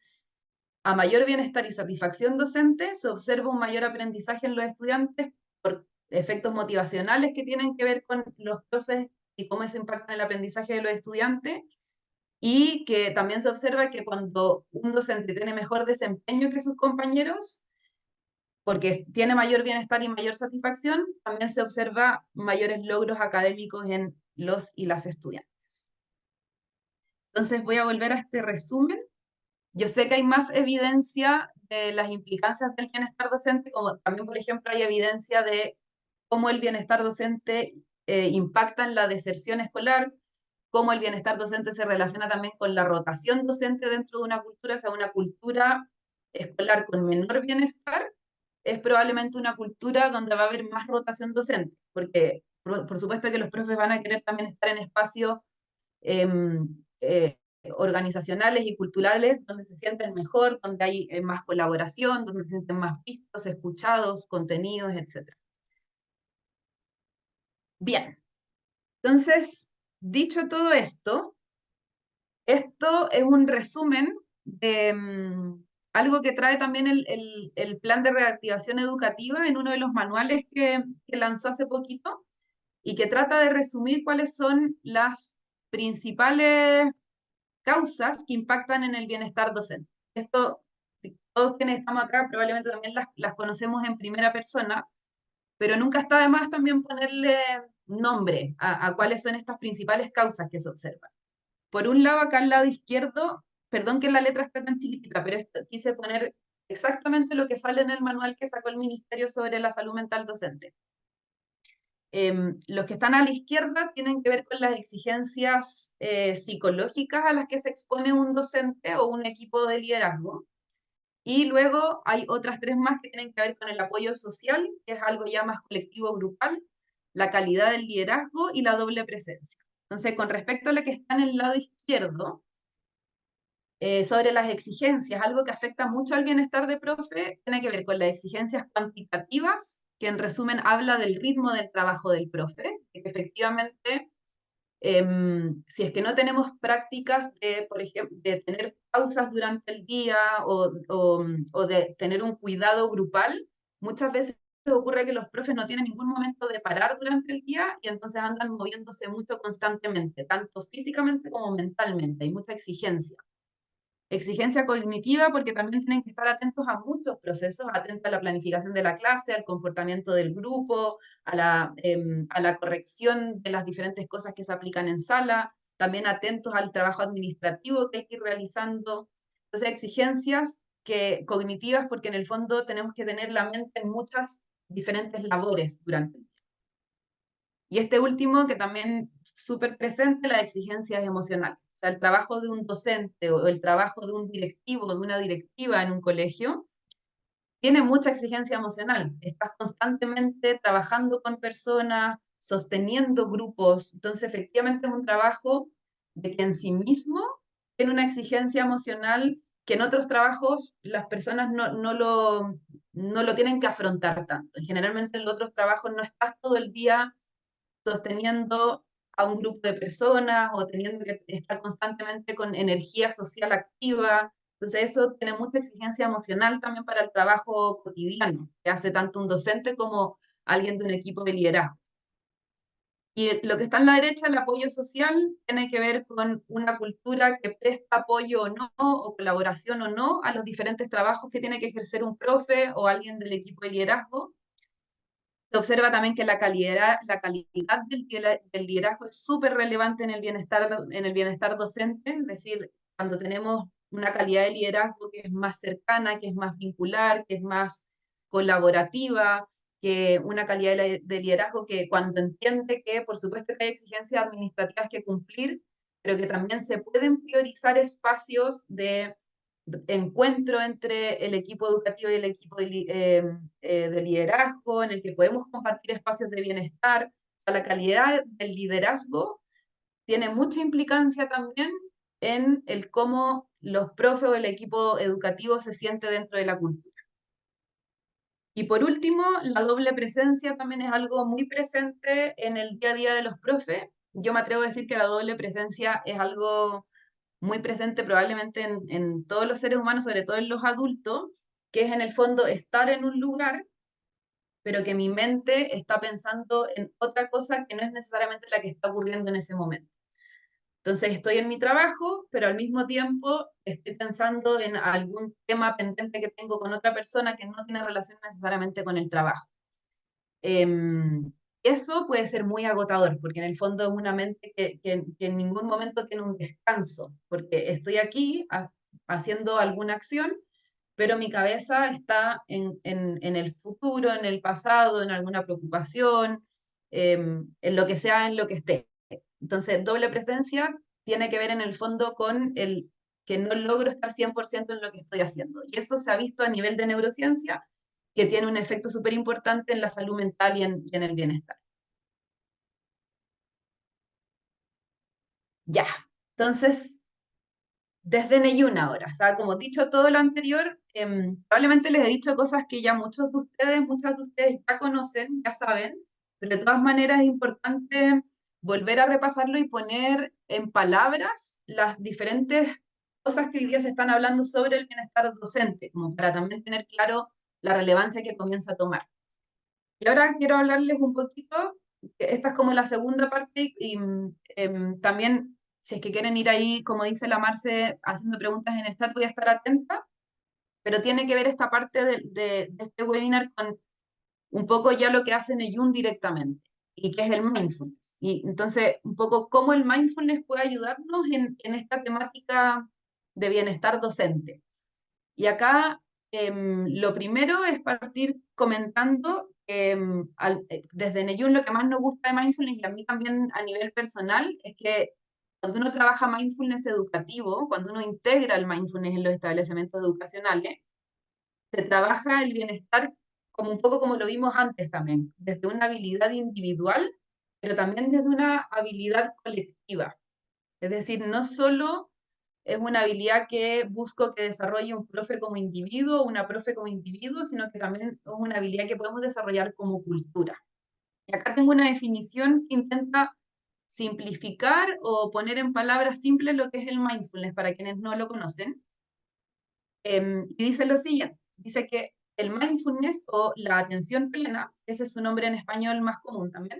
Speaker 2: a mayor bienestar y satisfacción docente, se observa un mayor aprendizaje en los estudiantes por efectos motivacionales que tienen que ver con los profes y cómo eso impacta en el aprendizaje de los estudiantes, y que también se observa que cuando un docente tiene mejor desempeño que sus compañeros, porque tiene mayor bienestar y mayor satisfacción, también se observa mayores logros académicos en los y las estudiantes. Entonces voy a volver a este resumen. Yo sé que hay más evidencia de las implicancias del bienestar docente, como también, por ejemplo, hay evidencia de cómo el bienestar docente impacta en la deserción escolar, cómo el bienestar docente se relaciona también con la rotación docente dentro de una cultura, o sea, una cultura escolar con menor bienestar es probablemente una cultura donde va a haber más rotación docente, porque por supuesto que los profes van a querer también estar en espacios em, eh, organizacionales y culturales donde se sienten mejor, donde hay más colaboración, donde se sienten más vistos, escuchados, contenidos, etc. Bien, entonces, dicho todo esto, esto es un resumen de algo que trae también el plan de reactivación educativa en uno de los manuales que lanzó hace poquito y que trata de resumir cuáles son las principales causas que impactan en el bienestar docente. Esto, todos quienes estamos acá probablemente también las conocemos en primera persona, pero nunca está de más también ponerle nombre a cuáles son estas principales causas que se observan. Por un lado, acá al lado izquierdo, perdón que la letra esté tan chiquitita, pero esto, quise poner exactamente lo que sale en el manual que sacó el Ministerio sobre la salud mental docente. Los que están a la izquierda tienen que ver con las exigencias psicológicas a las que se expone un docente o un equipo de liderazgo. Y luego hay otras tres más que tienen que ver con el apoyo social, que es algo ya más colectivo, grupal, la calidad del liderazgo y la doble presencia. Entonces, con respecto a lo que está en el lado izquierdo, sobre las exigencias, algo que afecta mucho al bienestar de profe, tiene que ver con las exigencias cuantitativas, que en resumen habla del ritmo del trabajo del profe, que efectivamente, si es que no tenemos prácticas de, por ejemplo, de tener pausas durante el día o de tener un cuidado grupal, muchas veces ocurre que los profes no tienen ningún momento de parar durante el día y entonces andan moviéndose mucho constantemente, tanto físicamente como mentalmente, hay mucha exigencia. Exigencia cognitiva porque también tienen que estar atentos a muchos procesos, atentos a la planificación de la clase, al comportamiento del grupo, a la corrección de las diferentes cosas que se aplican en sala, también atentos al trabajo administrativo que hay que ir realizando. Entonces, exigencias cognitivas porque en el fondo tenemos que tener la mente en muchas diferentes labores durante el día. Y este último, que también súper presente, las exigencias emocionales. O sea, el trabajo de un docente o el trabajo de un directivo, de una directiva en un colegio, tiene mucha exigencia emocional. Estás constantemente trabajando con personas, sosteniendo grupos. Entonces, efectivamente es un trabajo de que en sí mismo tiene una exigencia emocional que en otros trabajos las personas no lo tienen que afrontar tanto. Generalmente en los otros trabajos no estás todo el día sosteniendo a un grupo de personas o teniendo que estar constantemente con energía social activa. Entonces eso tiene mucha exigencia emocional también para el trabajo cotidiano, que hace tanto un docente como alguien de un equipo de liderazgo. Y lo que está en la derecha, el apoyo social, tiene que ver con una cultura que presta apoyo o no, o colaboración o no, a los diferentes trabajos que tiene que ejercer un profe o alguien del equipo de liderazgo. Se observa también que la calidad del liderazgo es súper relevante en el bienestar docente, es decir, cuando tenemos una calidad de liderazgo que es más cercana, que es más vincular, que es más colaborativa, que una calidad de liderazgo que cuando entiende que, por supuesto, que hay exigencias administrativas que cumplir, pero que también se pueden priorizar espacios de encuentro entre el equipo educativo y el equipo de liderazgo, en el que podemos compartir espacios de bienestar. O sea, la calidad del liderazgo tiene mucha implicancia también en el cómo los profes o el equipo educativo se siente dentro de la cultura. Y por último, la doble presencia también es algo muy presente en el día a día de los profes. Yo me atrevo a decir que la doble presencia es algo muy presente probablemente en todos los seres humanos, sobre todo en los adultos, que es en el fondo estar en un lugar, pero que mi mente está pensando en otra cosa que no es necesariamente la que está ocurriendo en ese momento. Entonces estoy en mi trabajo, pero al mismo tiempo estoy pensando en algún tema pendiente que tengo con otra persona que no tiene relación necesariamente con el trabajo. Em, Eso puede ser muy agotador, porque en el fondo es una mente que en ningún momento tiene un descanso, porque estoy aquí haciendo alguna acción, pero mi cabeza está en el futuro, en el pasado, en alguna preocupación, en lo que sea, en lo que esté. Entonces, doble presencia tiene que ver en el fondo con el que no logro estar 100% en lo que estoy haciendo. Y eso se ha visto a nivel de neurociencia, que tiene un efecto súper importante en la salud mental y en el bienestar. Ya, entonces, desde Neyun ahora, o sea, como dicho todo lo anterior, probablemente les he dicho cosas que ya muchos de ustedes, muchas de ustedes ya conocen, ya saben, pero de todas maneras es importante volver a repasarlo y poner en palabras las diferentes cosas que hoy día se están hablando sobre el bienestar docente, como para también tener claro la relevancia que comienza a tomar. Y ahora quiero hablarles un poquito, que esta es como la segunda parte, y también, si es que quieren ir ahí, como dice la Marce, haciendo preguntas en el chat, voy a estar atenta, pero tiene que ver esta parte de este webinar con un poco ya lo que hace Neyun directamente, y que es el mindfulness. Y entonces, un poco cómo el mindfulness puede ayudarnos en esta temática de bienestar docente. Y acá lo primero es partir comentando desde Neyun lo que más nos gusta de mindfulness y a mí también a nivel personal es que cuando uno trabaja mindfulness educativo, cuando uno integra el mindfulness en los establecimientos educacionales, se trabaja el bienestar como un poco como lo vimos antes también, desde una habilidad individual, pero también desde una habilidad colectiva. Es decir, no solo es una habilidad que busco que desarrolle un profe como individuo, una profe como individuo, sino que también es una habilidad que podemos desarrollar como cultura. Y acá tengo una definición que intenta simplificar o poner en palabras simples lo que es el mindfulness para quienes no lo conocen. Y dice lo siguiente, dice que el mindfulness o la atención plena, ese es su nombre en español más común también,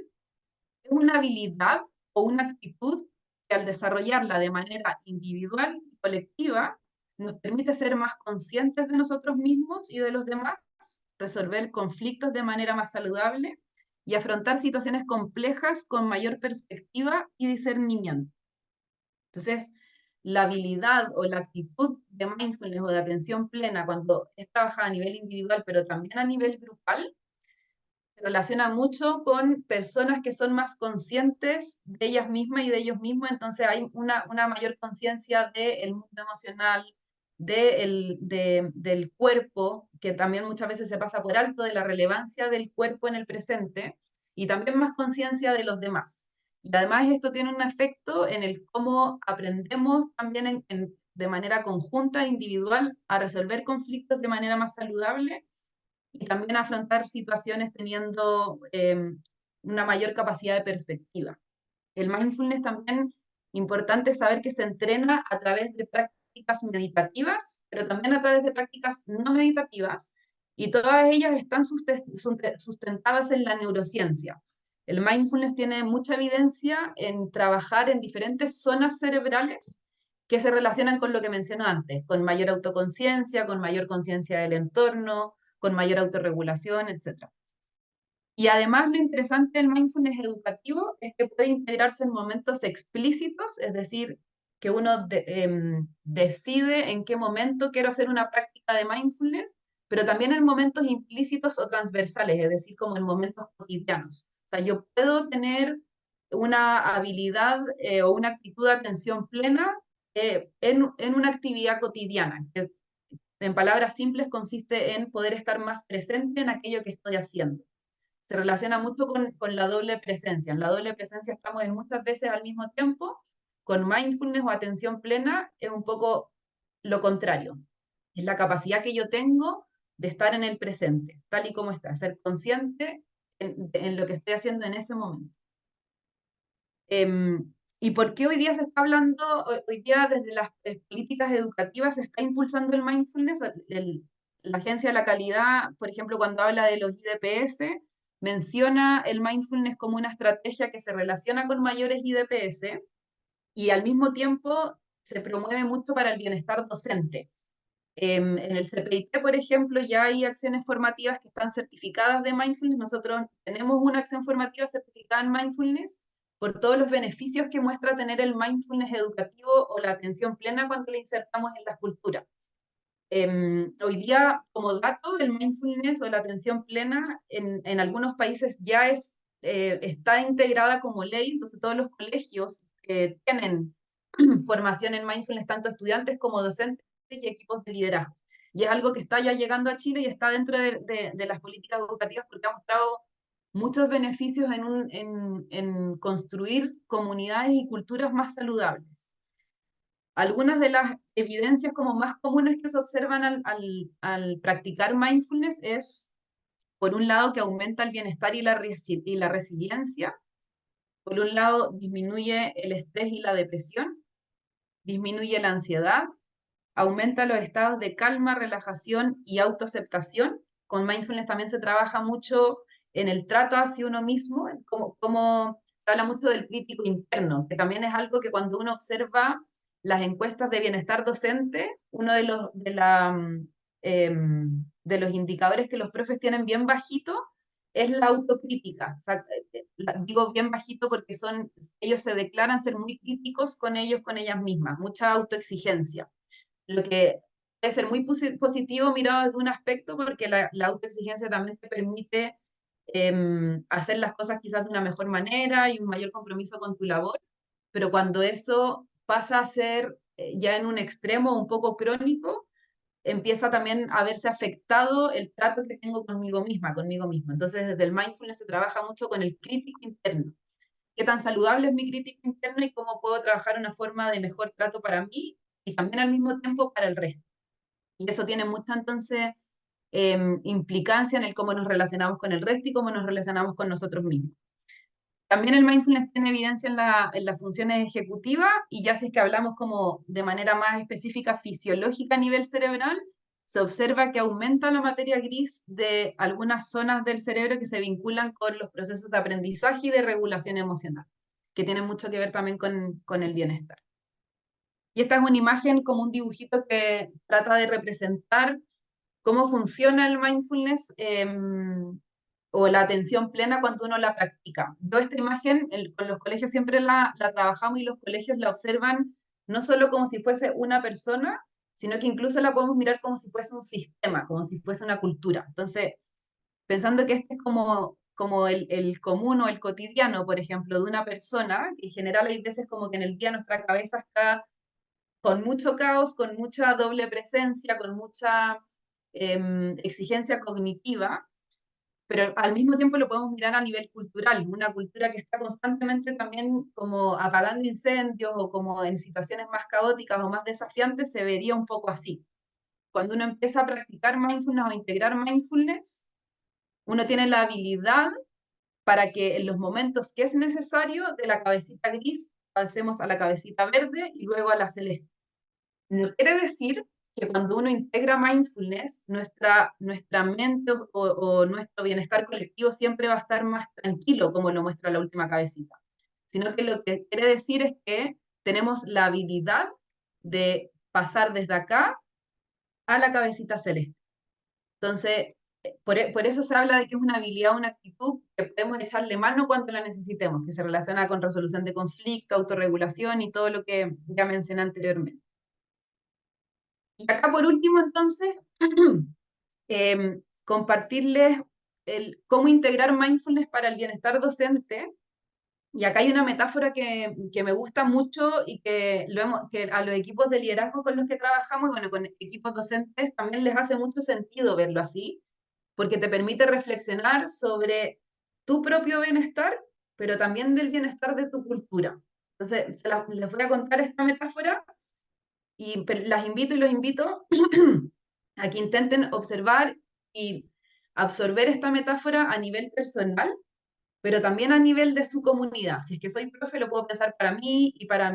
Speaker 2: es una habilidad o una actitud que al desarrollarla de manera individual y colectiva nos permite ser más conscientes de nosotros mismos y de los demás, resolver conflictos de manera más saludable y afrontar situaciones complejas con mayor perspectiva y discernimiento. Entonces, la habilidad o la actitud de mindfulness o de atención plena cuando es trabajada a nivel individual, pero también a nivel grupal, se relaciona mucho con personas que son más conscientes de ellas mismas y de ellos mismos, entonces hay una mayor conciencia del mundo emocional, del cuerpo, que también muchas veces se pasa por alto, de la relevancia del cuerpo en el presente, y también más conciencia de los demás. Y además esto tiene un efecto en el cómo aprendemos también de manera conjunta, individual, a resolver conflictos de manera más saludable y también afrontar situaciones teniendo una mayor capacidad de perspectiva. El mindfulness también importante saber que se entrena a través de prácticas meditativas, pero también a través de prácticas no meditativas, y todas ellas están sustentadas en la neurociencia. El mindfulness tiene mucha evidencia en trabajar en diferentes zonas cerebrales que se relacionan con lo que mencioné antes, con mayor autoconciencia, con mayor conciencia del entorno, con mayor autorregulación, etc. Y además lo interesante del mindfulness educativo es que puede integrarse en momentos explícitos, es decir, que uno decide en qué momento quiero hacer una práctica de mindfulness, pero también en momentos implícitos o transversales, es decir, como en momentos cotidianos. O sea, yo puedo tener una habilidad o una actitud de atención plena en una actividad cotidiana, que en palabras simples consiste en poder estar más presente en aquello que estoy haciendo. Se relaciona mucho con la doble presencia. En la doble presencia estamos en muchas veces al mismo tiempo. Con mindfulness o atención plena es un poco lo contrario. Es la capacidad que yo tengo de estar en el presente, tal y como está, ser consciente en lo que estoy haciendo en ese momento. ¿Y por qué hoy día se está hablando, hoy día desde las políticas educativas se está impulsando el mindfulness? La Agencia de la Calidad, por ejemplo, cuando habla de los IDPS, menciona el mindfulness como una estrategia que se relaciona con mayores IDPS, y al mismo tiempo se promueve mucho para el bienestar docente. En el CPIP, por ejemplo, ya hay acciones formativas que están certificadas de mindfulness. Nosotros tenemos una acción formativa certificada en mindfulness por todos los beneficios que muestra tener el mindfulness educativo o la atención plena cuando le insertamos en la cultura. Hoy día, como dato, el mindfulness o la atención plena en algunos países ya está integrada como ley, entonces todos los colegios tienen formación en mindfulness, tanto estudiantes como docentes y equipos de liderazgo. Y es algo que está ya llegando a Chile y está dentro de las políticas educativas porque ha mostrado muchos beneficios en construir comunidades y culturas más saludables. Algunas de las evidencias como más comunes que se observan al practicar mindfulness es, por un lado, que aumenta el bienestar y la resiliencia. Por un lado, disminuye el estrés y la depresión, disminuye la ansiedad, aumenta los estados de calma, relajación y autoaceptación. Con mindfulness también se trabaja mucho en el trato hacia uno mismo, como se habla mucho del crítico interno, que también es algo que cuando uno observa las encuestas de bienestar docente, uno de los indicadores que los profes tienen bien bajito es la autocrítica. O sea, digo bien bajito porque ellos se declaran ser muy críticos con ellos, con ellas mismas, mucha autoexigencia, lo que puede ser muy positivo mirado desde un aspecto, porque la autoexigencia también te permite hacer las cosas quizás de una mejor manera y un mayor compromiso con tu labor, pero cuando eso pasa a ser ya en un extremo un poco crónico, empieza también a verse afectado el trato que tengo conmigo misma, conmigo mismo. Entonces, desde el mindfulness se trabaja mucho con el crítico interno. ¿Qué tan saludable es mi crítico interno y cómo puedo trabajar una forma de mejor trato para mí y también al mismo tiempo para el resto? Y eso tiene mucha entonces implicancia en el cómo nos relacionamos con el resto y cómo nos relacionamos con nosotros mismos. También el mindfulness tiene evidencia en las funciones ejecutivas y ya si es que hablamos como de manera más específica fisiológica a nivel cerebral, se observa que aumenta la materia gris de algunas zonas del cerebro que se vinculan con los procesos de aprendizaje y de regulación emocional, que tienen mucho que ver también con el bienestar. Y esta es una imagen como un dibujito que trata de representar cómo funciona el mindfulness o la atención plena cuando uno la practica. Yo esta imagen con los colegios siempre la trabajamos y los colegios la observan no solo como si fuese una persona, sino que incluso la podemos mirar como si fuese un sistema, como si fuese una cultura. Entonces, pensando que este es como el común o el cotidiano, por ejemplo, de una persona, que en general hay veces como que en el día nuestra cabeza está con mucho caos, con mucha doble presencia, con mucha exigencia cognitiva, pero al mismo tiempo lo podemos mirar a nivel cultural, una cultura que está constantemente también como apagando incendios o como en situaciones más caóticas o más desafiantes, se vería un poco así. Cuando uno empieza a practicar mindfulness o integrar mindfulness, uno tiene la habilidad para que en los momentos que es necesario, de la cabecita gris pasemos a la cabecita verde y luego a la celeste. No quiere decir que cuando uno integra mindfulness, nuestra mente o nuestro bienestar colectivo siempre va a estar más tranquilo, como lo muestra la última cabecita, sino que lo que quiere decir es que tenemos la habilidad de pasar desde acá a la cabecita celeste. Entonces, por eso se habla de que es una habilidad, una actitud que podemos echarle mano cuando la necesitemos, que se relaciona con resolución de conflicto, autorregulación y todo lo que ya mencioné anteriormente. Y acá por último, entonces, compartirles cómo integrar mindfulness para el bienestar docente. Y acá hay una metáfora que me gusta mucho y que a los equipos de liderazgo con los que trabajamos, y bueno, con equipos docentes también les hace mucho sentido verlo así, porque te permite reflexionar sobre tu propio bienestar, pero también del bienestar de tu cultura. Entonces, les voy a contar esta metáfora y las invito y los invito a que intenten observar y absorber esta metáfora a nivel personal, pero también a nivel de su comunidad. Si es que soy profe, lo puedo pensar para mí y para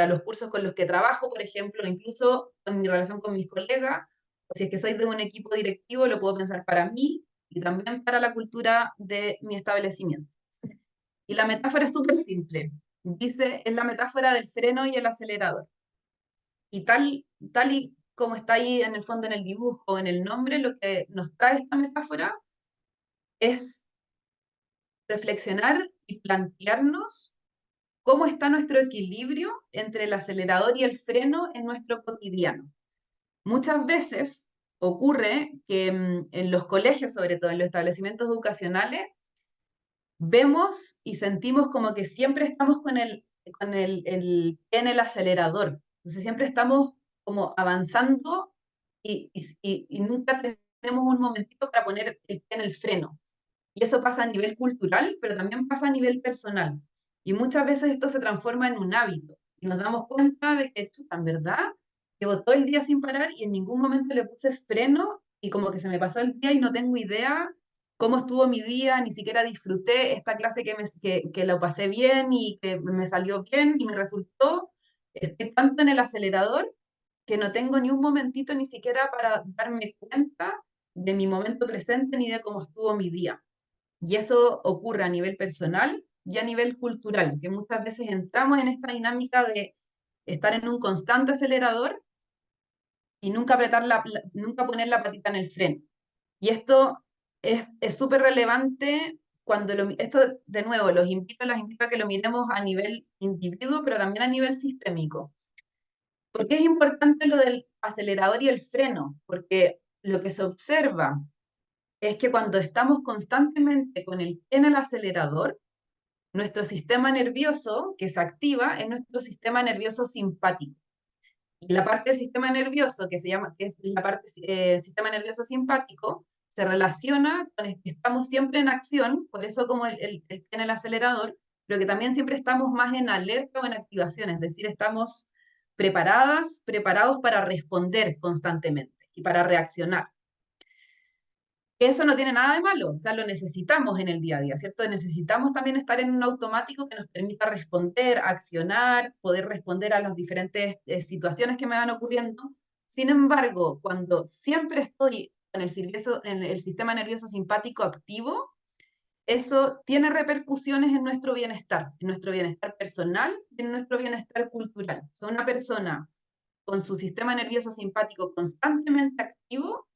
Speaker 2: los cursos con los que trabajo, por ejemplo, incluso en mi relación con mis colegas. O si es que soy de un equipo directivo, lo puedo pensar para mí y también para la cultura de mi establecimiento. Y la metáfora es súper simple. dice, es la metáfora del freno y el acelerador. Y tal y como está ahí en el fondo en el dibujo o en el nombre, lo que nos trae esta metáfora es reflexionar y plantearnos cómo está nuestro equilibrio entre el acelerador y el freno en nuestro cotidiano. Muchas veces ocurre que en los colegios, sobre todo en los establecimientos educacionales, vemos y sentimos como que siempre estamos con el pie en el acelerador. Entonces siempre estamos como avanzando y nunca tenemos un momentito para poner el pie en el freno. Y eso pasa a nivel cultural, pero también pasa a nivel personal. Y muchas veces esto se transforma en un hábito. Y nos damos cuenta de que, chuta, en verdad, llevo todo el día sin parar y en ningún momento le puse freno y como que se me pasó el día y no tengo idea cómo estuvo mi día, ni siquiera disfruté esta clase que lo pasé bien y que me salió bien y me resultó. Estoy tanto en el acelerador que no tengo ni un momentito ni siquiera para darme cuenta de mi momento presente ni de cómo estuvo mi día. Y eso ocurre a nivel personal y a nivel cultural, que muchas veces entramos en esta dinámica de estar en un constante acelerador y nunca nunca poner la patita en el freno. Y esto es súper relevante esto de nuevo, las invito a que lo miremos a nivel individuo, pero también a nivel sistémico. ¿Por qué es importante lo del acelerador y el freno? Porque lo que se observa es que cuando estamos constantemente con el pie en el acelerador, nuestro sistema nervioso que se activa es nuestro sistema nervioso simpático. Y la parte del sistema nervioso que es la parte sistema nervioso simpático, se relaciona con el que estamos siempre en acción, por eso como el pie en el acelerador, pero que también siempre estamos más en alerta o en activación, es decir, estamos preparados para responder constantemente y para reaccionar. Eso no tiene nada de malo, o sea, lo necesitamos en el día a día, ¿cierto? Necesitamos también estar en un automático que nos permita responder, accionar, poder responder a las diferentes situaciones que me van ocurriendo. Sin embargo, cuando siempre estoy en el sistema nervioso simpático activo, eso tiene repercusiones en nuestro bienestar personal y en nuestro bienestar cultural. O sea, una persona con su sistema nervioso simpático constantemente activo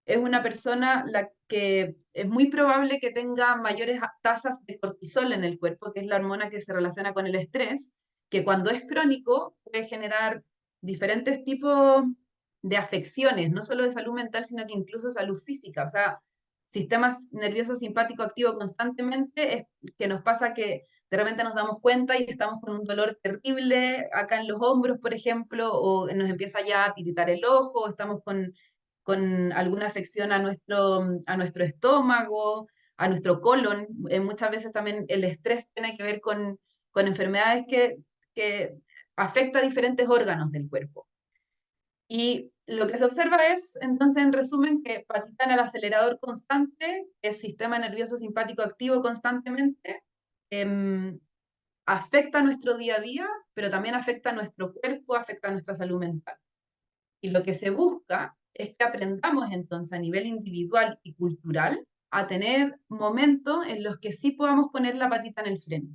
Speaker 2: es una persona la que es muy probable que tenga mayores tasas de cortisol en el cuerpo, que es la hormona que se relaciona con el estrés, que cuando es crónico puede generar diferentes tipos de afecciones, no solo de salud mental, sino que incluso salud física. O sea, sistemas nervioso simpático activo constantemente es que nos pasa que de repente nos damos cuenta y estamos con un dolor terrible acá en los hombros, por ejemplo, o nos empieza ya a tiritar el ojo, estamos con alguna afección a nuestro estómago, a nuestro colon. Muchas veces también el estrés tiene que ver con enfermedades que afecta a diferentes órganos del cuerpo. Y lo que se observa es, entonces, en resumen, que patita en el acelerador constante, el sistema nervioso simpático activo constantemente, afecta a nuestro día a día, pero también afecta a nuestro cuerpo, afecta a nuestra salud mental. Y lo que se busca es que aprendamos entonces a nivel individual y cultural a tener momentos en los que sí podamos poner la patita en el freno.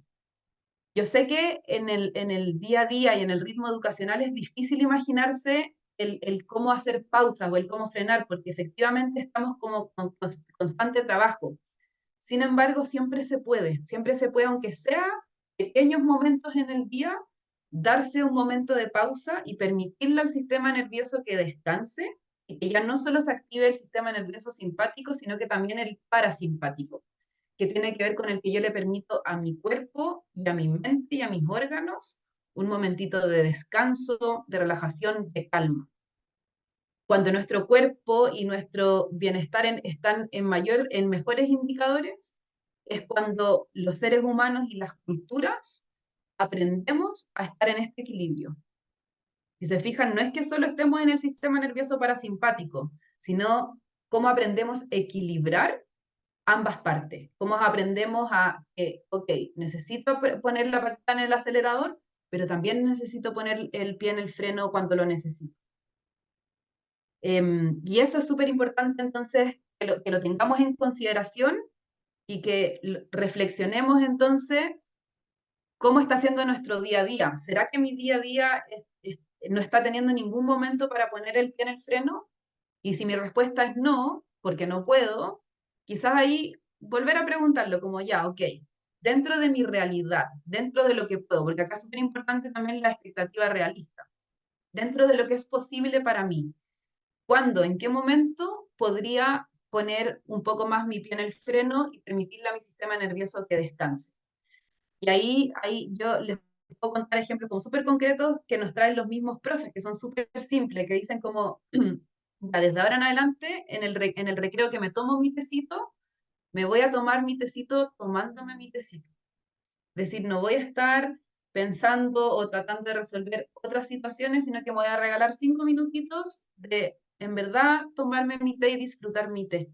Speaker 2: Yo sé que en el día a día y en el ritmo educacional es difícil imaginarse el cómo hacer pausas o el cómo frenar, porque efectivamente estamos como con constante trabajo. Sin embargo, siempre se puede, aunque sea pequeños momentos en el día, darse un momento de pausa y permitirle al sistema nervioso que descanse y que ya no solo se active el sistema nervioso simpático, sino que también el parasimpático, que tiene que ver con el que yo le permito a mi cuerpo y a mi mente y a mis órganos un momentito de descanso, de relajación, de calma. Cuando nuestro cuerpo y nuestro bienestar están en mejores indicadores, es cuando los seres humanos y las culturas aprendemos a estar en este equilibrio. Si se fijan, no es que solo estemos en el sistema nervioso parasimpático, sino cómo aprendemos a equilibrar ambas partes. Cómo aprendemos a que, ok, necesito poner la patita en el acelerador, pero también necesito poner el pie en el freno cuando lo necesito. Y eso es súper importante entonces que lo tengamos en consideración y que reflexionemos entonces ¿cómo está siendo nuestro día a día? ¿Será que mi día a día no está teniendo ningún momento para poner el pie en el freno? Y si mi respuesta es no, porque no puedo, quizás ahí volver a preguntarlo como ya, ok, dentro de mi realidad, dentro de lo que puedo, porque acá es súper importante también la expectativa realista, dentro de lo que es posible para mí, ¿cuándo, en qué momento podría poner un poco más mi pie en el freno y permitirle a mi sistema nervioso que descanse? Y ahí yo les puedo contar ejemplos como súper concretos que nos traen los mismos profes, que son súper simples, que dicen como, ya, desde ahora en adelante, en el recreo que me tomo mi tecito, me voy a tomar mi tecito tomándome mi tecito. Es decir, no voy a estar pensando o tratando de resolver otras situaciones, sino que me voy a regalar 5 minutitos de, en verdad, tomarme mi té y disfrutar mi té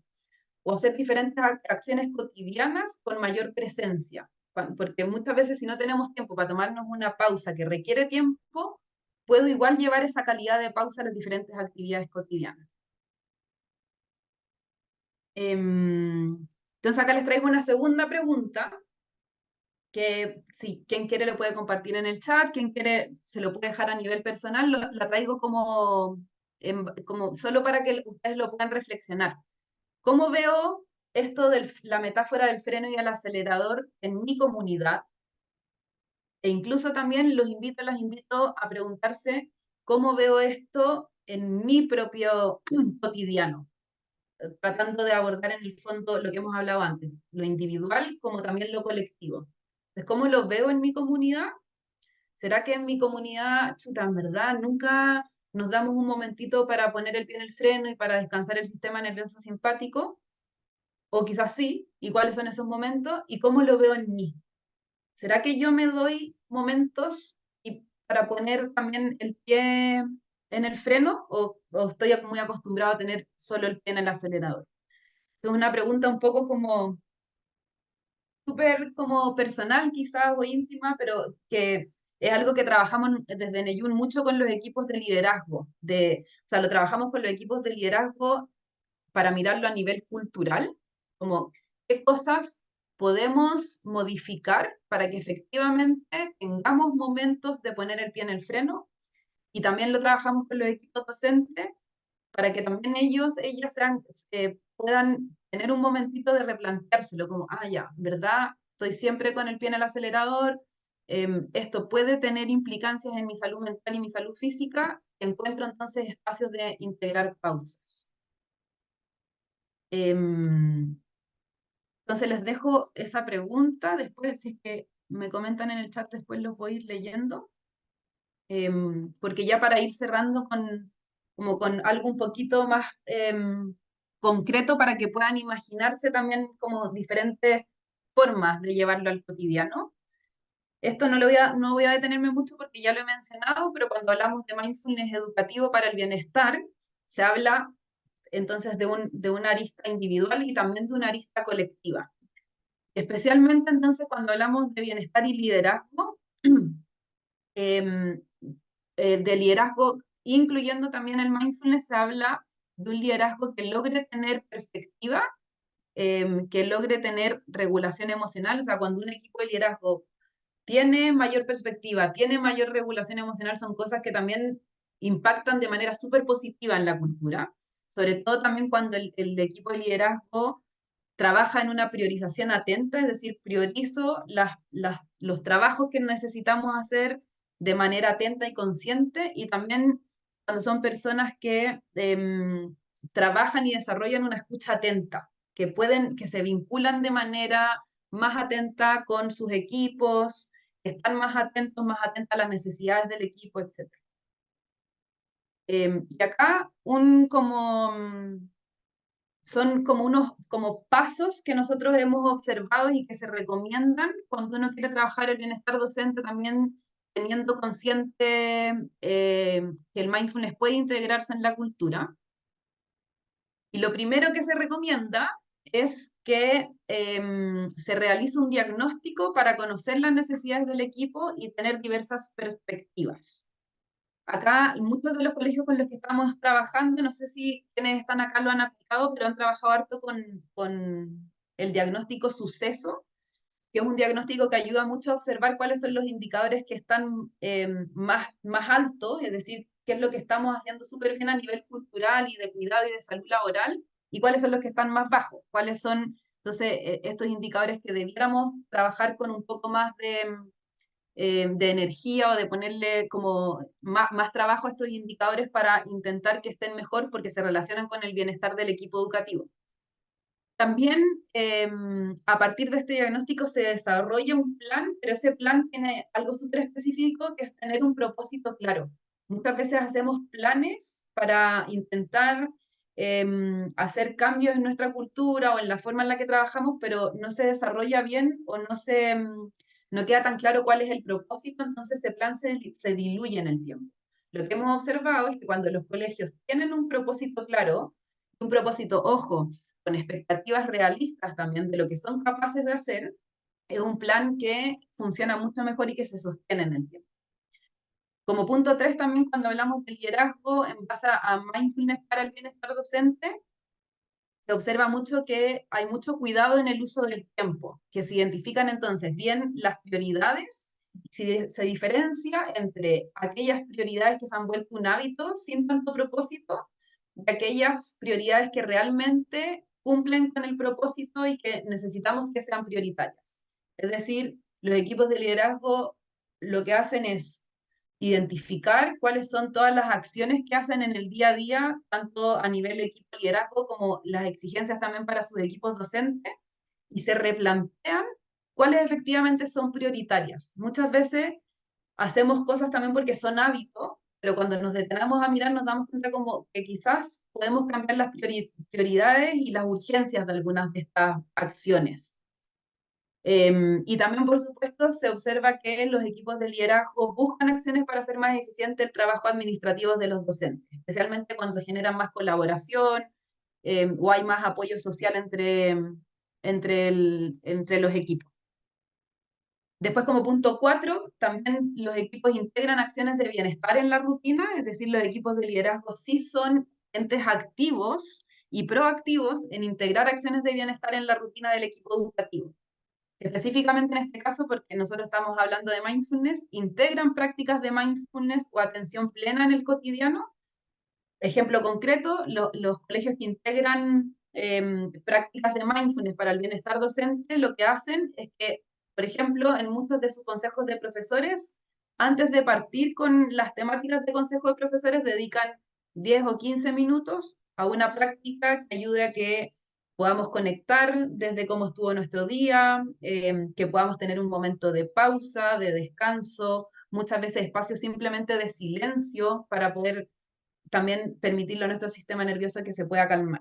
Speaker 2: o hacer diferentes acciones cotidianas con mayor presencia. Porque muchas veces si no tenemos tiempo para tomarnos una pausa que requiere tiempo, puedo igual llevar esa calidad de pausa a las diferentes actividades cotidianas. Entonces acá les traigo una segunda pregunta que si quien quiere lo puede compartir en el chat, quien quiere se lo puede dejar a nivel personal, la traigo como, como solo para que ustedes lo puedan reflexionar. ¿Cómo veo esto de la metáfora del freno y el acelerador en mi comunidad? E incluso también las invito a preguntarse cómo veo esto en mi propio cotidiano, tratando de abordar en el fondo lo que hemos hablado antes, lo individual como también lo colectivo. Entonces, ¿cómo lo veo en mi comunidad? ¿Será que en mi comunidad, chuta, en verdad, nunca nos damos un momentito para poner el pie en el freno y para descansar el sistema nervioso simpático? O quizás sí, ¿y cuáles son esos momentos? ¿Y cómo lo veo en mí? ¿Será que yo me doy momentos para poner también el pie en el freno o estoy muy acostumbrado a tener solo el pie en el acelerador? Es una pregunta un poco como súper como personal quizás o íntima, pero que es algo que trabajamos desde Neyun mucho con los equipos de liderazgo. O sea, lo trabajamos con los equipos de liderazgo para mirarlo a nivel cultural, como qué cosas podemos modificar para que efectivamente tengamos momentos de poner el pie en el freno y también lo trabajamos con los equipos docentes para que también ellas puedan tener un momentito de replanteárselo, como, ah, ya, ¿verdad? Estoy siempre con el pie en el acelerador, esto puede tener implicancias en mi salud mental y mi salud física, encuentro entonces espacios de integrar pausas. Em, entonces les dejo esa pregunta, después si es que me comentan en el chat, después los voy a ir leyendo, porque ya para ir cerrando como con algo un poquito más concreto para que puedan imaginarse también como diferentes formas de llevarlo al cotidiano. Esto no voy a detenerme mucho porque ya lo he mencionado, pero cuando hablamos de mindfulness educativo para el bienestar, se habla entonces de una arista individual y también de una arista colectiva. Especialmente entonces cuando hablamos de bienestar y liderazgo, em, de liderazgo, incluyendo también el mindfulness, se habla de un liderazgo que logre tener perspectiva, que logre tener regulación emocional, o sea, cuando un equipo de liderazgo tiene mayor perspectiva, tiene mayor regulación emocional, son cosas que también impactan de manera súper positiva en la cultura, sobre todo también cuando el equipo de liderazgo trabaja en una priorización atenta, es decir, priorizo los trabajos que necesitamos hacer de manera atenta y consciente, y también cuando son personas que trabajan y desarrollan una escucha atenta, que se vinculan de manera más atenta con sus equipos, que están más atentos, más atentas a las necesidades del equipo, etc. Y acá son como unos como pasos que nosotros hemos observado y que se recomiendan cuando uno quiere trabajar el bienestar docente, también teniendo consciente que el mindfulness puede integrarse en la cultura. Y lo primero que se recomienda es que se realice un diagnóstico para conocer las necesidades del equipo y tener diversas perspectivas. Acá, muchos de los colegios con los que estamos trabajando, no sé si quienes están acá lo han aplicado, pero han trabajado harto con el diagnóstico suceso, que es un diagnóstico que ayuda mucho a observar cuáles son los indicadores que están más altos, es decir, qué es lo que estamos haciendo súper bien a nivel cultural y de cuidado y de salud laboral, y cuáles son los que están más bajos, cuáles son, entonces, estos indicadores que debiéramos trabajar con un poco más de energía o de ponerle como más trabajo a estos indicadores para intentar que estén mejor porque se relacionan con el bienestar del equipo educativo. También a partir de este diagnóstico se desarrolla un plan, pero ese plan tiene algo súper específico que es tener un propósito claro. Muchas veces hacemos planes para intentar hacer cambios en nuestra cultura o en la forma en la que trabajamos, pero no se desarrolla bien o no queda tan claro cuál es el propósito, entonces ese plan se diluye en el tiempo. Lo que hemos observado es que cuando los colegios tienen un propósito claro, un propósito, ojo, con expectativas realistas también de lo que son capaces de hacer, es un plan que funciona mucho mejor y que se sostiene en el tiempo. Como punto 3 también cuando hablamos de liderazgo en base a mindfulness para el bienestar docente, se observa mucho que hay mucho cuidado en el uso del tiempo, que se identifican entonces bien las prioridades, se diferencia entre aquellas prioridades que se han vuelto un hábito sin tanto propósito, de aquellas prioridades que realmente cumplen con el propósito y que necesitamos que sean prioritarias. Es decir, los equipos de liderazgo lo que hacen es identificar cuáles son todas las acciones que hacen en el día a día, tanto a nivel equipo de liderazgo como las exigencias también para sus equipos docentes, y se replantean cuáles efectivamente son prioritarias. Muchas veces hacemos cosas también porque son hábitos, pero cuando nos detenemos a mirar nos damos cuenta como que quizás podemos cambiar las prioridades y las urgencias de algunas de estas acciones. Y también, por supuesto, se observa que los equipos de liderazgo buscan acciones para hacer más eficiente el trabajo administrativo de los docentes, especialmente cuando generan más colaboración o hay más apoyo social entre los equipos. Después, como punto 4, también los equipos integran acciones de bienestar en la rutina, es decir, los equipos de liderazgo sí son entes activos y proactivos en integrar acciones de bienestar en la rutina del equipo educativo. Específicamente en este caso, porque nosotros estamos hablando de mindfulness, integran prácticas de mindfulness o atención plena en el cotidiano. Ejemplo concreto, los colegios que integran prácticas de mindfulness para el bienestar docente, lo que hacen es que, por ejemplo, en muchos de sus consejos de profesores, antes de partir con las temáticas de consejo de profesores, dedican 10 o 15 minutos a una práctica que ayude a que podamos conectar desde cómo estuvo nuestro día, que podamos tener un momento de pausa, de descanso, muchas veces espacios simplemente de silencio para poder también permitirle a nuestro sistema nervioso que se pueda calmar.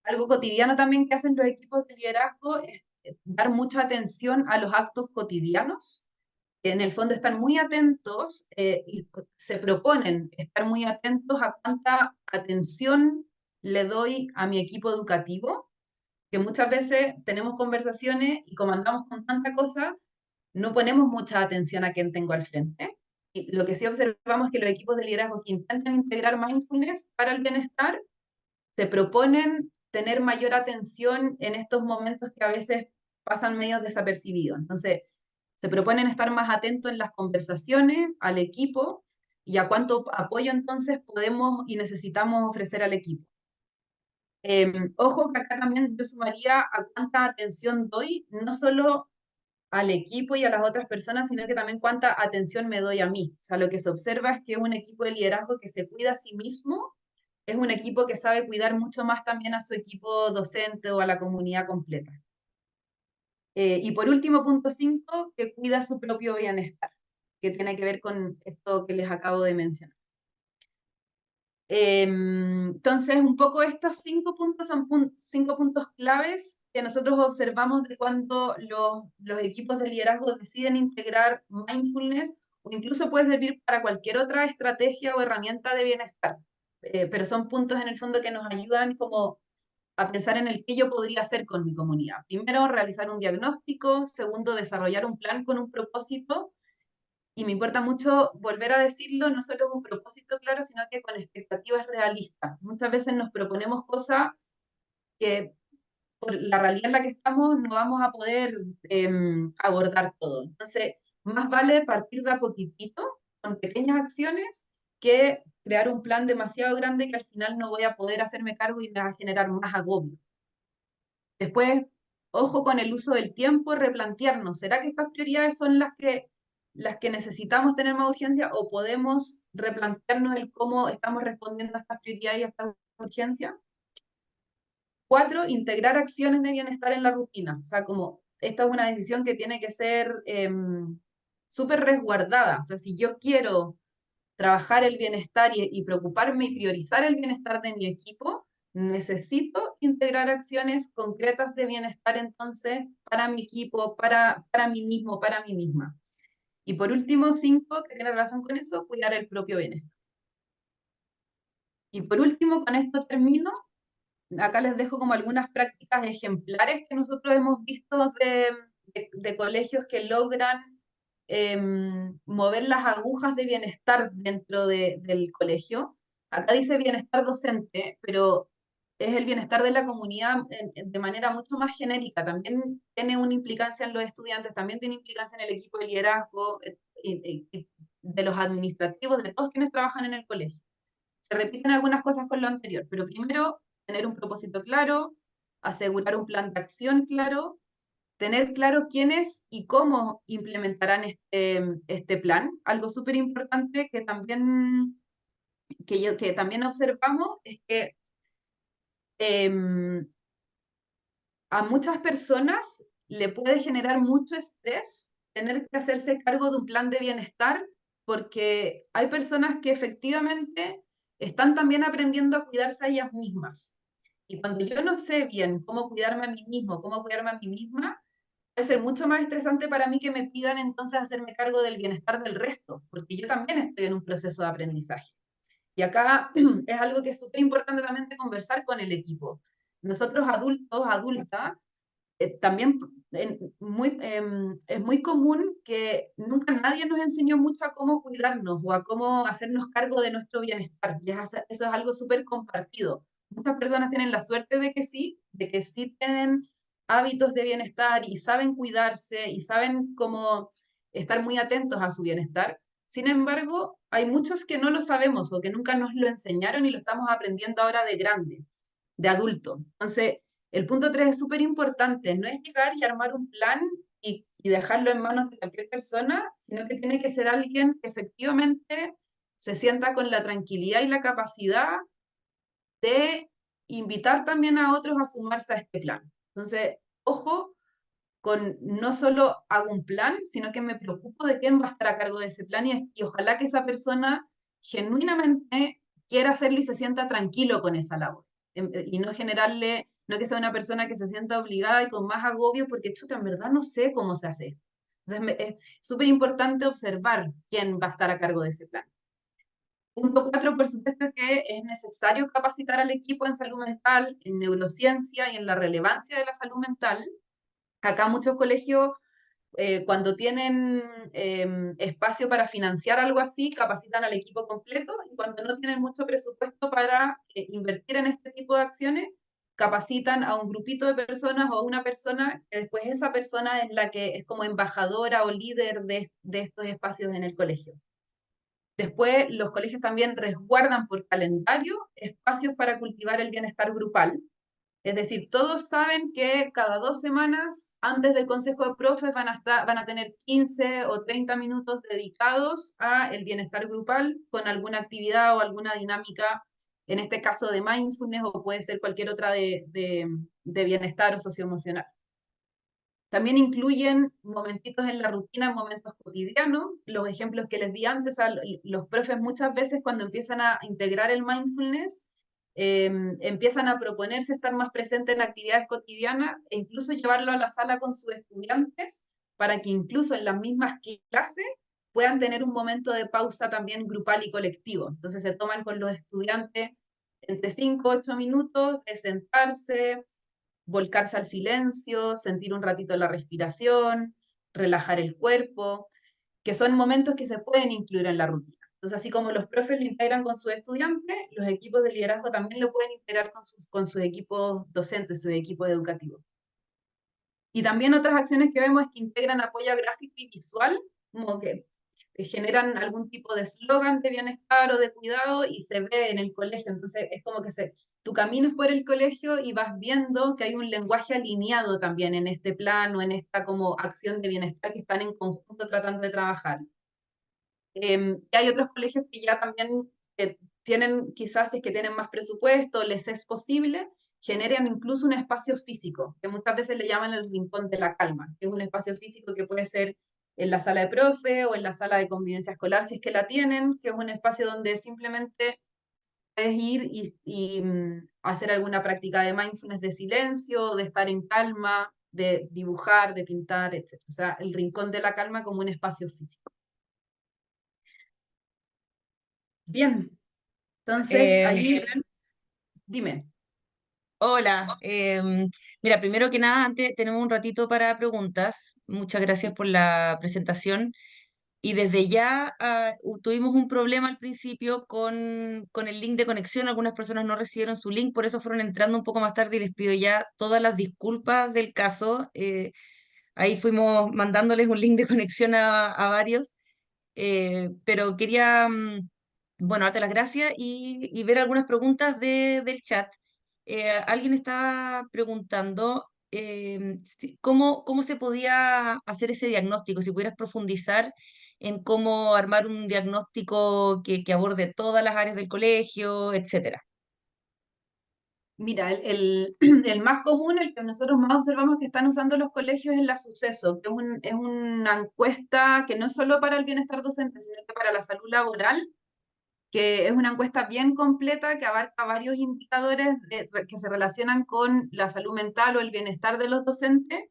Speaker 2: Algo cotidiano también que hacen los equipos de liderazgo es dar mucha atención a los actos cotidianos. En el fondo están muy atentos y se proponen estar muy atentos a cuánta atención le doy a mi equipo educativo, que muchas veces tenemos conversaciones y como andamos con tanta cosa, no ponemos mucha atención a quién tengo al frente. Y lo que sí observamos es que los equipos de liderazgo que intentan integrar mindfulness para el bienestar se proponen tener mayor atención en estos momentos que a veces pasan medio desapercibidos. Entonces, se proponen estar más atentos en las conversaciones, al equipo y a cuánto apoyo entonces podemos y necesitamos ofrecer al equipo. Ojo que acá también yo sumaría a cuánta atención doy, no solo al equipo y a las otras personas, sino que también cuánta atención me doy a mí. O sea, lo que se observa es que un equipo de liderazgo que se cuida a sí mismo es un equipo que sabe cuidar mucho más también a su equipo docente o a la comunidad completa. Y por último, punto 5, que cuida su propio bienestar, que tiene que ver con esto que les acabo de mencionar. Entonces, un poco estos 5 puntos son 5 puntos claves que nosotros observamos de cuando los equipos de liderazgo deciden integrar mindfulness o incluso puede servir para cualquier otra estrategia o herramienta de bienestar. Pero son puntos en el fondo que nos ayudan como a pensar en el que yo podría hacer con mi comunidad. Primero, realizar un diagnóstico. Segundo, desarrollar un plan con un propósito y me importa mucho volver a decirlo, no solo con un propósito claro, sino que con expectativas realistas. Muchas veces nos proponemos cosas que por la realidad en la que estamos no vamos a poder abordar todo. Entonces, más vale partir de a poquitito, con pequeñas acciones, que crear un plan demasiado grande que al final no voy a poder hacerme cargo y me va a generar más agobio. Después, ojo con el uso del tiempo, replantearnos, ¿será que estas prioridades son las que necesitamos tener más urgencia o podemos replantearnos el cómo estamos respondiendo a estas prioridades y a estas urgencias? 4, integrar acciones de bienestar en la rutina. O sea, como esta es una decisión que tiene que ser súper resguardada. O sea, si yo quiero trabajar el bienestar y preocuparme y priorizar el bienestar de mi equipo, necesito integrar acciones concretas de bienestar entonces para mi equipo, para mí mismo, para mí misma. Y por último, 5, que tiene relación con eso, cuidar el propio bienestar. Y por último, con esto termino. Acá les dejo como algunas prácticas ejemplares que nosotros hemos visto de colegios que logran mover las agujas de bienestar dentro del colegio. Acá dice bienestar docente, pero es el bienestar de la comunidad de manera mucho más genérica. También tiene una implicancia en los estudiantes, también tiene implicancia en el equipo de liderazgo, y de los administrativos, de todos quienes trabajan en el colegio. Se repiten algunas cosas con lo anterior, pero primero, tener un propósito claro, asegurar un plan de acción claro, tener claro quiénes y cómo implementarán este plan. Algo súper importante que también observamos es que em, a muchas personas le puede generar mucho estrés tener que hacerse cargo de un plan de bienestar porque hay personas que efectivamente están también aprendiendo a cuidarse a ellas mismas. Y cuando yo no sé bien cómo cuidarme a mí mismo, cómo cuidarme a mí misma, puede ser mucho más estresante para mí que me pidan entonces hacerme cargo del bienestar del resto, porque yo también estoy en un proceso de aprendizaje. Y acá es algo que es súper importante también de conversar con el equipo. Nosotros adultos, adultas, también es muy común que nunca nadie nos enseñó mucho a cómo cuidarnos o a cómo hacernos cargo de nuestro bienestar. Eso es algo súper compartido. Muchas personas tienen la suerte de que sí tienen hábitos de bienestar y saben cuidarse y saben cómo estar muy atentos a su bienestar. Sin embargo, hay muchos que no lo sabemos o que nunca nos lo enseñaron y lo estamos aprendiendo ahora de grande, de adulto. Entonces, el punto 3 es súper importante, no es llegar y armar un plan y dejarlo en manos de cualquier persona, sino que tiene que ser alguien que efectivamente se sienta con la tranquilidad y la capacidad de invitar también a otros a sumarse a este plan. Entonces, ojo con no solo hago un plan, sino que me preocupo de quién va a estar a cargo de ese plan y ojalá que esa persona genuinamente quiera hacerlo y se sienta tranquilo con esa labor. Y no generarle, no que sea una persona que se sienta obligada y con más agobio porque, chuta, en verdad no sé cómo se hace. Entonces, es súper importante observar quién va a estar a cargo de ese plan. Punto 4, por supuesto que es necesario capacitar al equipo en salud mental, en neurociencia y en la relevancia de la salud mental. Acá muchos colegios, cuando tienen espacio para financiar algo así, capacitan al equipo completo y cuando no tienen mucho presupuesto para invertir en este tipo de acciones, capacitan a un grupito de personas o a una persona que después esa persona es la que es como embajadora o líder de estos espacios en el colegio. Después, los colegios también resguardan por calendario espacios para cultivar el bienestar grupal. Es decir, todos saben que cada 2 semanas, antes del consejo de profes, van a tener 15 o 30 minutos dedicados a el bienestar grupal con alguna actividad o alguna dinámica, en este caso de mindfulness o puede ser cualquier otra de bienestar o socioemocional. También incluyen momentitos en la rutina, momentos cotidianos. Los ejemplos que les di antes, los profes muchas veces cuando empiezan a integrar el mindfulness, empiezan a proponerse estar más presentes en actividades cotidianas e incluso llevarlo a la sala con sus estudiantes para que incluso en las mismas clases puedan tener un momento de pausa también grupal y colectivo. Entonces se toman con los estudiantes entre 5 o 8 minutos de sentarse, volcarse al silencio, sentir un ratito la respiración, relajar el cuerpo, que son momentos que se pueden incluir en la rutina. Entonces, así como los profes lo integran con sus estudiantes, los equipos de liderazgo también lo pueden integrar con sus equipos docentes, sus equipos educativos. Y también otras acciones que vemos es que integran apoyo gráfico y visual, como que generan algún tipo de eslogan de bienestar o de cuidado y se ve en el colegio. Entonces es como que tú caminas por el colegio y vas viendo que hay un lenguaje alineado también en este plan o en esta como acción de bienestar que están en conjunto tratando de trabajar. Y hay otros colegios que ya también tienen, quizás si es que tienen más presupuesto, les es posible, generan incluso un espacio físico, que muchas veces le llaman el rincón de la calma, que es un espacio físico que puede ser en la sala de profe o en la sala de convivencia escolar, si es que la tienen, que es un espacio donde simplemente puedes ir y hacer alguna práctica de mindfulness, de silencio, de estar en calma, de dibujar, de pintar, etc. O sea, el rincón de la calma como un espacio físico. Bien, entonces
Speaker 3: Eh,
Speaker 2: ahí, dime.
Speaker 3: Hola, mira, primero que nada, antes tenemos un ratito para preguntas. Muchas gracias por la presentación. Y desde ya tuvimos un problema al principio con el link de conexión. Algunas personas no recibieron su link, por eso fueron entrando un poco más tarde y les pido ya todas las disculpas del caso. Ahí fuimos mandándoles un link de conexión a varios. Pero quería, bueno, darte las gracias y ver algunas preguntas del chat. Alguien estaba preguntando cómo se podía hacer ese diagnóstico, si pudieras profundizar en cómo armar un diagnóstico que aborde todas las áreas del colegio, etcétera.
Speaker 2: Mira, el más común, el que nosotros más observamos que están usando los colegios es la Suceso, que es una encuesta que no es solo para el bienestar docente, sino que para la salud laboral, que es una encuesta bien completa que abarca varios indicadores que se relacionan con la salud mental o el bienestar de los docentes.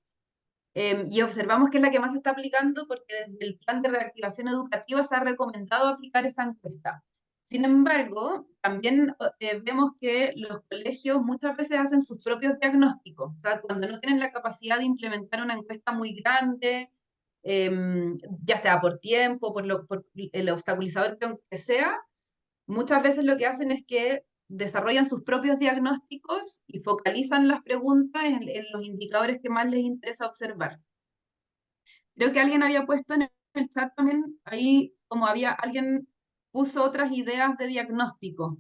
Speaker 2: Y observamos que es la que más se está aplicando porque desde el plan de reactivación educativa se ha recomendado aplicar esa encuesta. Sin embargo, también vemos que los colegios muchas veces hacen sus propios diagnósticos, o sea, cuando no tienen la capacidad de implementar una encuesta muy grande, ya sea por tiempo, por el obstaculizador que sea, muchas veces lo que hacen es que desarrollan sus propios diagnósticos y focalizan las preguntas en los indicadores que más les interesa observar. Creo que alguien había puesto en el chat también, ahí como había alguien puso otras ideas de diagnóstico,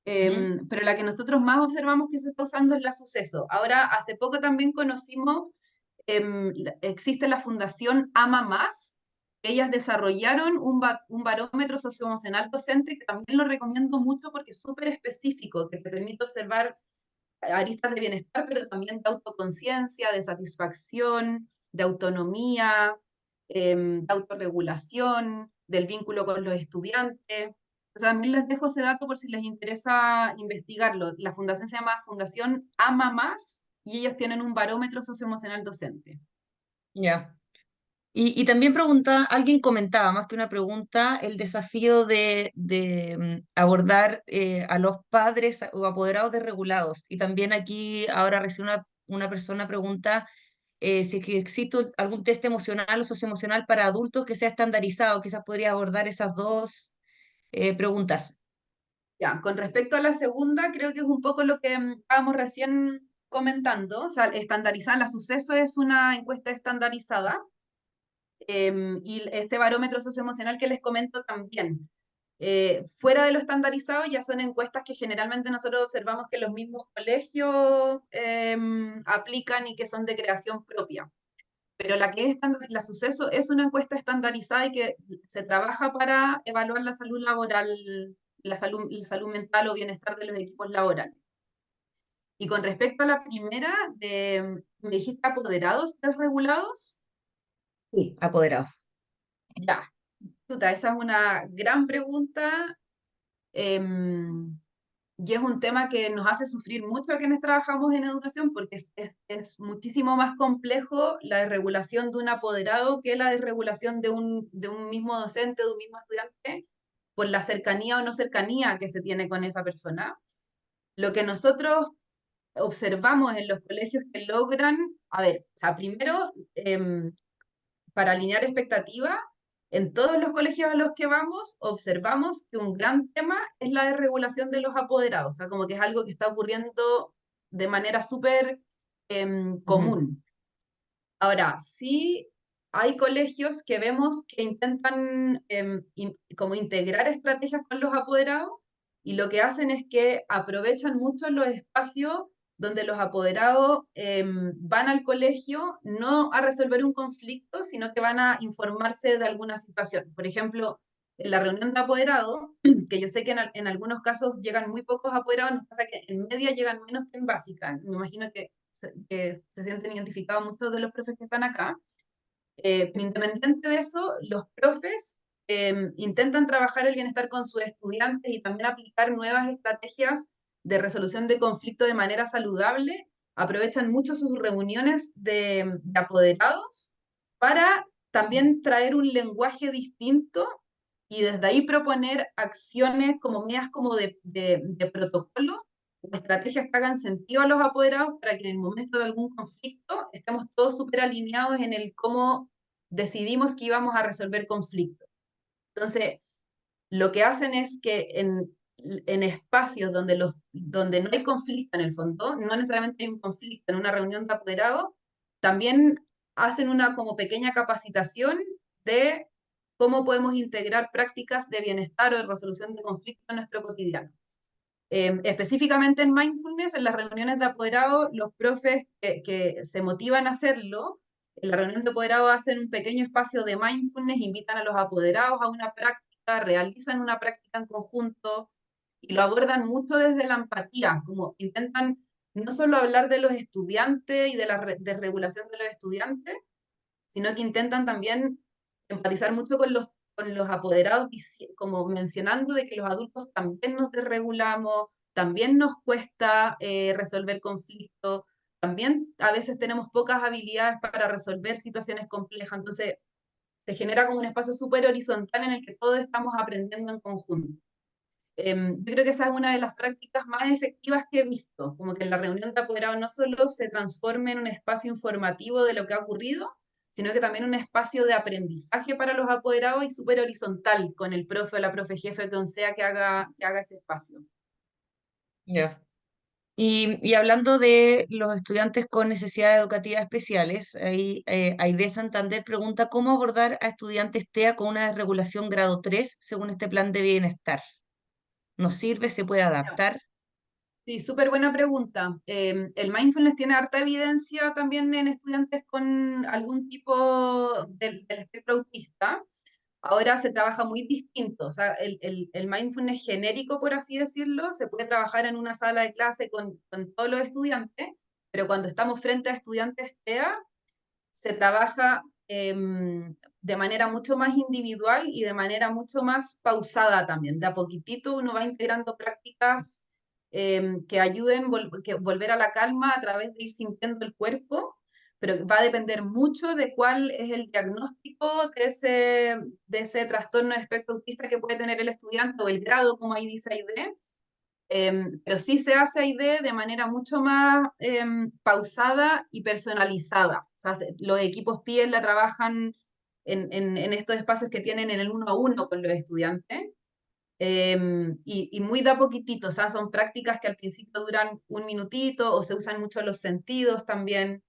Speaker 3: ¿Mm?
Speaker 2: pero la que nosotros más observamos que se está usando es la Suceso. Ahora, hace poco también conocimos, existe la Fundación Ama Más, ellas desarrollaron un barómetro socioemocional docente que también lo recomiendo mucho porque es súper específico, que te permite observar aristas de bienestar, pero también de autoconciencia, de satisfacción, de autonomía, de autorregulación, del vínculo con los estudiantes. O sea, también les dejo ese dato por si les interesa investigarlo. La fundación se llama Fundación Ama Más y ellos tienen un barómetro socioemocional docente.
Speaker 3: Ya. Y también alguien comentaba, más que una pregunta, el desafío de abordar a los padres o apoderados desregulados. Y también aquí ahora recibe una persona pregunta si es que existe algún test emocional o socioemocional para adultos que sea estandarizado. Quizás podría abordar esas dos preguntas.
Speaker 2: Ya, con respecto a la segunda, creo que es un poco lo que estábamos recién comentando. O sea, estandarizar la suceso es una encuesta estandarizada. Y este barómetro socioemocional que les comento también. Fuera de lo estandarizado ya son encuestas que generalmente nosotros observamos que los mismos colegios aplican y que son de creación propia. Pero la que es la Suceso es una encuesta estandarizada y que se trabaja para evaluar la salud laboral, la salud mental o bienestar de los equipos laborales. Y con respecto a la primera, me dijiste apoderados, desregulados.
Speaker 3: Sí, apoderados.
Speaker 2: Ya, Tuta, esa es una gran pregunta y es un tema que nos hace sufrir mucho a quienes trabajamos en educación porque es muchísimo más complejo la desregulación de un apoderado que la desregulación de un mismo docente, de un mismo estudiante, por la cercanía o no cercanía que se tiene con esa persona. Lo que nosotros observamos en los colegios que logran, a ver, o sea, primero, para alinear expectativas, En todos los colegios a los que vamos, observamos que un gran tema es la desregulación de los apoderados, o sea, como que es algo que está ocurriendo de manera súper
Speaker 3: Ujú.
Speaker 2: común. Ahora, sí hay colegios que vemos que intentan como integrar estrategias con los apoderados y lo que hacen es que aprovechan mucho los espacios donde los apoderados van al colegio no a resolver un conflicto, sino que van a informarse de alguna situación. Por ejemplo, en la reunión de apoderados, que yo sé que en algunos casos llegan muy pocos apoderados, nos pasa que en media llegan menos que en básica. Me imagino que se sienten identificados muchos de los profes que están acá. Pero independiente de eso, los profes intentan trabajar el bienestar con sus estudiantes y también aplicar nuevas estrategias de resolución de conflicto de manera saludable. Aprovechan mucho sus reuniones de apoderados para también traer un lenguaje distinto y desde ahí proponer acciones como medidas como de protocolo o estrategias que hagan sentido a los apoderados para que en el momento de algún conflicto estemos todos súper alineados en el cómo decidimos que íbamos a resolver conflictos. Entonces, lo que hacen es que en espacios donde no hay conflicto en el fondo, no necesariamente hay un conflicto en una reunión de apoderados, también hacen una como pequeña capacitación de cómo podemos integrar prácticas de bienestar o de resolución de conflictos en nuestro cotidiano. Específicamente en mindfulness, en las reuniones de apoderados, los profes que se motivan a hacerlo, en la reunión de apoderados hacen un pequeño espacio de mindfulness, invitan a los apoderados a una práctica, realizan una práctica en conjunto y lo abordan mucho desde la empatía, como intentan no solo hablar de los estudiantes y de la desregulación de los estudiantes, sino que intentan también empatizar mucho con los apoderados, como mencionando de que los adultos también nos desregulamos, también nos cuesta resolver conflictos, también a veces tenemos pocas habilidades para resolver situaciones complejas, entonces se genera como un espacio súper horizontal en el que todos estamos aprendiendo en conjunto. Yo creo que esa es una de las prácticas más efectivas que he visto, como que en la reunión de apoderados no solo se transforme en un espacio informativo de lo que ha ocurrido, sino que también un espacio de aprendizaje para los apoderados y súper horizontal con el profe o la profe jefe, con sea que haga ese espacio.
Speaker 3: Ya. Y hablando de los estudiantes con necesidades educativas especiales, ahí, Aide Santander pregunta cómo abordar a estudiantes TEA con una desregulación grado 3 según este plan de bienestar. ¿Nos sirve? ¿Se puede adaptar?
Speaker 2: Sí, súper buena pregunta. El mindfulness tiene harta evidencia también en estudiantes con algún tipo del espectro autista. Ahora se trabaja muy distinto, o sea, el mindfulness genérico, por así decirlo, se puede trabajar en una sala de clase con todos los estudiantes, pero cuando estamos frente a estudiantes TEA, se trabaja de manera mucho más individual y de manera mucho más pausada también. De a poquitito uno va integrando prácticas que ayuden que volver a la calma a través de ir sintiendo el cuerpo, pero va a depender mucho de cuál es el diagnóstico de ese trastorno de espectro autista que puede tener el estudiante o el grado, como ahí dice Aide. Pero sí se hace AID de manera mucho más pausada y personalizada. O sea, los equipos PIE la trabajan en estos espacios que tienen en el uno a uno con los estudiantes. Y muy de a poquitito, o sea, son prácticas que al principio duran un minutito o se usan mucho los sentidos también,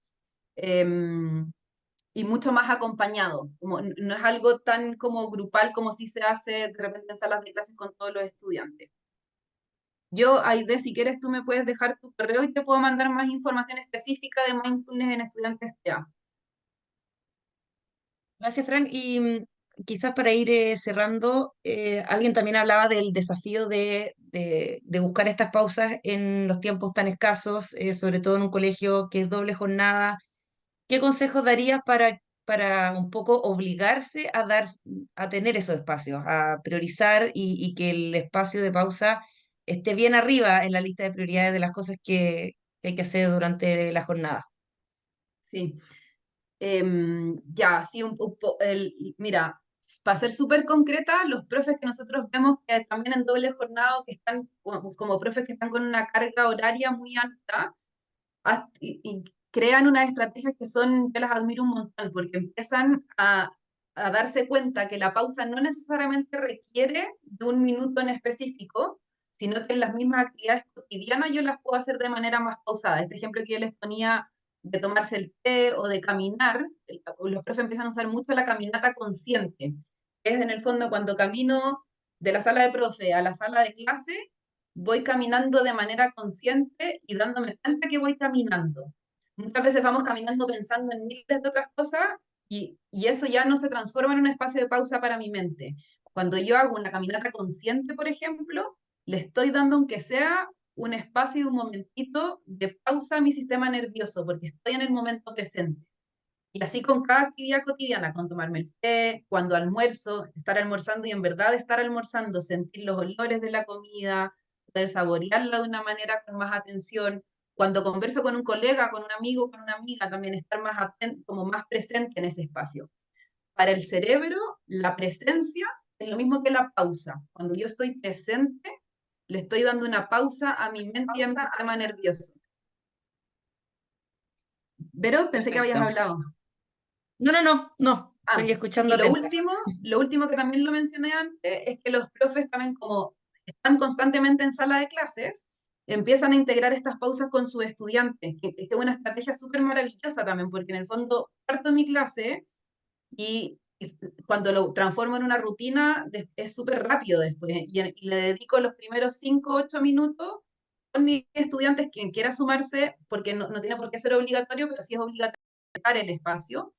Speaker 2: y mucho más acompañado. Como, no es algo tan como grupal como si se hace de repente en salas de clases con todos los estudiantes. Yo, Aide, si quieres, tú me puedes dejar tu correo y te puedo mandar más información específica de mindfulness en estudiantes TEA.
Speaker 3: Gracias, Fran. Y quizás para ir cerrando, alguien también hablaba del desafío de buscar estas pausas en los tiempos tan escasos, sobre todo en un colegio que es doble jornada. ¿Qué consejos darías para un poco obligarse a tener esos espacios, a priorizar y que el espacio de pausa esté bien arriba en la lista de prioridades de las cosas que hay que hacer durante la jornada?
Speaker 2: Sí. Ya, sí, mira, para ser súper concreta, los profes que nosotros vemos que también en doble jornada, que están como profes que están con una carga horaria muy alta, y crean unas estrategias que son, yo las admiro un montón, porque empiezan a a darse cuenta que la pausa no necesariamente requiere de un minuto en específico, sino que en las mismas actividades cotidianas yo las puedo hacer de manera más pausada. Este ejemplo que yo les ponía de tomarse el té o de caminar, los profes empiezan a usar mucho la caminata consciente, que es en el fondo cuando camino de la sala de profe a la sala de clase, voy caminando de manera consciente y dándome cuenta que voy caminando. Muchas veces vamos caminando pensando en miles de otras cosas y eso ya no se transforma en un espacio de pausa para mi mente. Cuando yo hago una caminata consciente, por ejemplo, le estoy dando, aunque sea un espacio y un momentito de pausa a mi sistema nervioso, porque estoy en el momento presente. Y así con cada actividad cotidiana, con tomarme el té, cuando almuerzo, estar almorzando y en verdad estar almorzando, sentir los olores de la comida, poder saborearla de una manera con más atención. Cuando converso con un colega, con un amigo, con una amiga, también estar más atento, como más presente en ese espacio. Para el cerebro, la presencia es lo mismo que la pausa. Cuando yo estoy presente, le estoy dando una pausa a mi mente y a mi sistema nervioso. Pero pensé que habías
Speaker 3: Perfecto.
Speaker 2: hablado.
Speaker 3: No, estoy
Speaker 2: Y
Speaker 3: escuchando atenta.
Speaker 2: lo último que también lo mencioné antes es que los profes también como están constantemente en sala de clases, empiezan a integrar estas pausas con sus estudiantes, que es una estrategia súper maravillosa también, porque en el fondo parto mi clase y cuando lo transformo en una rutina es súper rápido después y le dedico los primeros 5 8 minutos con mis estudiantes, quien quiera sumarse, porque no tiene por qué ser obligatorio, pero sí es obligatorio dejar el espacio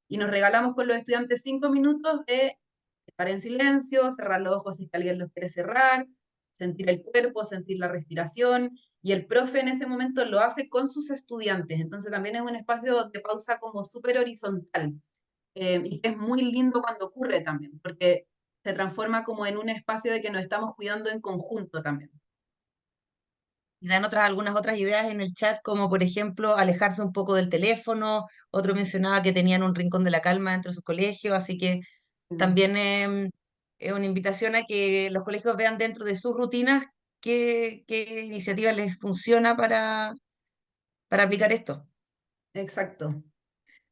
Speaker 2: y nos regalamos con los estudiantes 5 minutos de estar en silencio, cerrar los ojos si es que alguien los quiere cerrar, sentir el cuerpo, sentir la respiración, y el profe en ese momento lo hace con sus estudiantes, entonces también es un espacio de pausa como súper horizontal, y que es muy lindo cuando ocurre también, porque se transforma como en un espacio de que nos estamos cuidando en conjunto también.
Speaker 3: Y dan algunas otras ideas en el chat, como por ejemplo alejarse un poco del teléfono. Otro mencionaba que tenían un rincón de la calma dentro de sus colegios, así que también es una invitación a que los colegios vean dentro de sus rutinas qué iniciativa les funciona para aplicar esto.
Speaker 2: Exacto.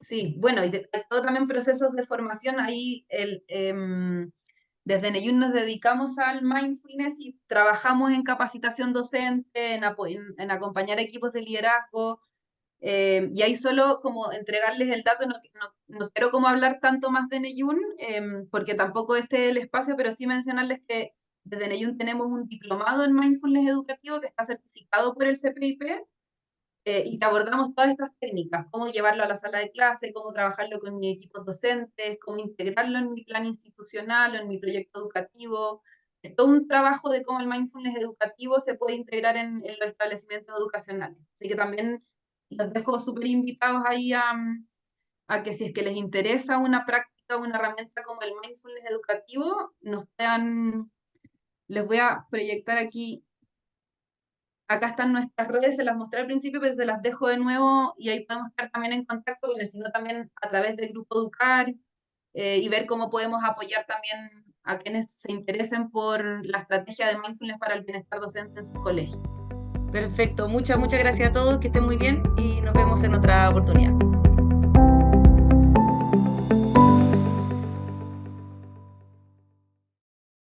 Speaker 2: Sí, bueno, y todo también procesos de formación, ahí desde Neyun nos dedicamos al mindfulness y trabajamos en capacitación docente, en acompañar equipos de liderazgo, y ahí solo como entregarles el dato, no quiero como hablar tanto más de Neyun, porque tampoco este es el espacio, pero sí mencionarles que desde Neyun tenemos un diplomado en mindfulness educativo que está certificado por el CPIP, y que abordamos todas estas técnicas, cómo llevarlo a la sala de clase, cómo trabajarlo con mis equipos docentes, cómo integrarlo en mi plan institucional o en mi proyecto educativo. Es todo un trabajo de cómo el mindfulness educativo se puede integrar en los establecimientos educacionales. Así que también los dejo súper invitados ahí a que si es que les interesa una práctica, una herramienta como el mindfulness educativo, les voy a proyectar aquí. Acá están nuestras redes, se las mostré al principio, pero se las dejo de nuevo y ahí podemos estar también en contacto, sino también a través del Grupo Educar, y ver cómo podemos apoyar también a quienes se interesen por la estrategia de mindfulness para el bienestar docente en sus colegios.
Speaker 3: Perfecto, muchas gracias a todos, que estén muy bien y nos vemos en otra oportunidad.